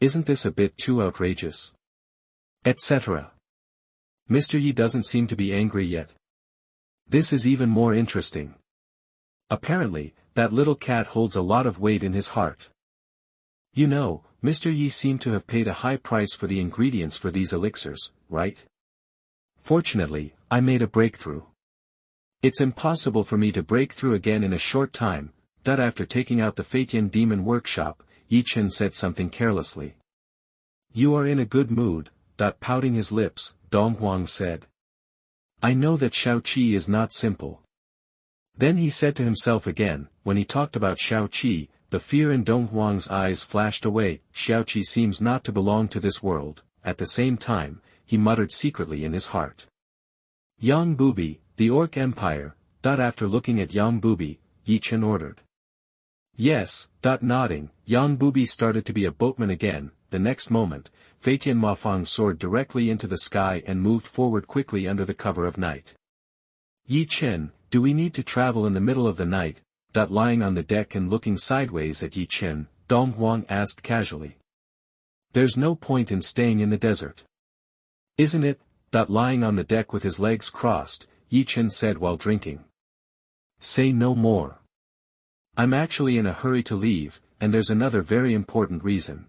Isn't this a bit too outrageous? Etc. Mr. Yi doesn't seem to be angry yet. This is even more interesting. Apparently, that little cat holds a lot of weight in his heart. You know, Mr. Yi seemed to have paid a high price for the ingredients for these elixirs, right? Fortunately, I made a breakthrough. It's impossible for me to break through again in a short time. After taking out the Fatian demon workshop, Ye Chen said something carelessly. You are in a good mood. Pouting his lips, Donghuang said. I know that Xiao Qi is not simple. Then he said to himself again, when he talked about Xiao Qi, the fear in Donghuang's eyes flashed away. Xiao Qi seems not to belong to this world. At the same time, he muttered secretly in his heart. Yang Bubi, the Orc Empire. After looking at Yang Bubi, Ye Chen ordered. Yes. Nodding, Yang Bubi started to be a boatman again. The next moment, Fatian Mafang soared directly into the sky and moved forward quickly under the cover of night. Ye Chen, do we need to travel in the middle of the night? Lying on the deck and looking sideways at Ye Chen, Donghuang asked casually. There's no point in staying in the desert. Isn't it? Lying on the deck with his legs crossed, Ye Chen said while drinking. Say no more. I'm actually in a hurry to leave, and there's another very important reason.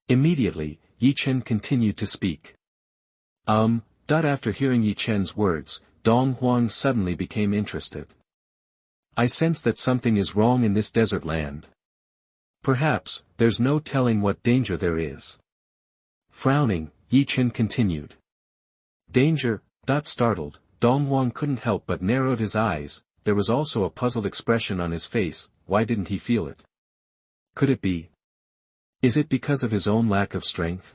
Immediately, Ye Chen continued to speak. After hearing Ye Chen's words, Donghuang suddenly became interested. I sense that something is wrong in this desert land. Perhaps, there's no telling what danger there is. Frowning, Ye Chen continued. Danger? Startled, Donghuang couldn't help but narrowed his eyes. There was also a puzzled expression on his face. Why didn't he feel it? Could it be? Is it because of his own lack of strength?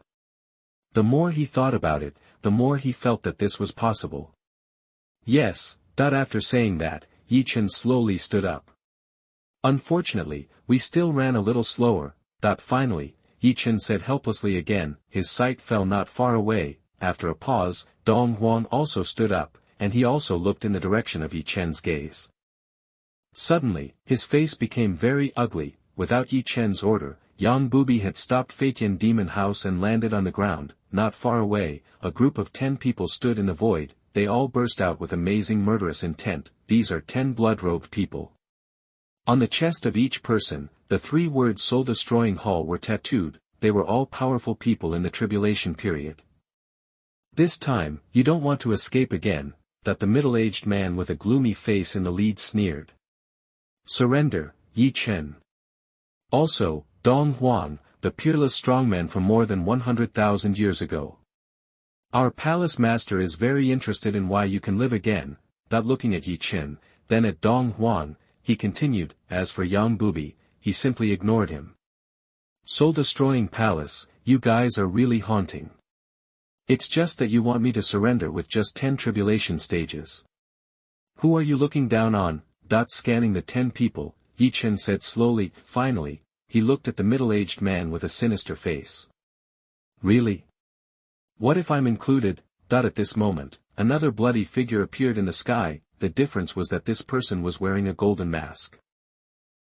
The more he thought about it, the more he felt that this was possible. Yes. After saying that, Ye Chen slowly stood up. Unfortunately, we still ran a little slower. Finally, Ye Chen said helplessly again. His sight fell not far away. After a pause, Donghuang also stood up, and he also looked in the direction of Ye Chen's gaze. Suddenly, his face became very ugly. Without Ye Chen's order, Yang Bubi had stopped Fatian Demon House and landed on the ground. Not far away, a group of 10 people stood in the void. They all burst out with amazing murderous intent. These are 10 blood-robed people. On the chest of each person, the 3 words soul-destroying Hall were tattooed. They were all powerful people in the tribulation period. This time, you don't want to escape again. The middle-aged man with a gloomy face in the lead sneered. Surrender, Ye Chen. Also, Donghuang, the peerless strongman from more than 100,000 years ago. Our palace master is very interested in why you can live again. Looking at Ye Chen, then at Donghuang, he continued. As for Yang Bubi, he simply ignored him. Soul-destroying palace, you guys are really haunting. It's just that you want me to surrender with just 10 tribulation stages. Who are you looking down on? Scanning the 10 people, Ye Chen said slowly. Finally, he looked at the middle-aged man with a sinister face. Really? What if I'm included? At this moment, another bloody figure appeared in the sky. the difference was that this person was wearing a golden mask.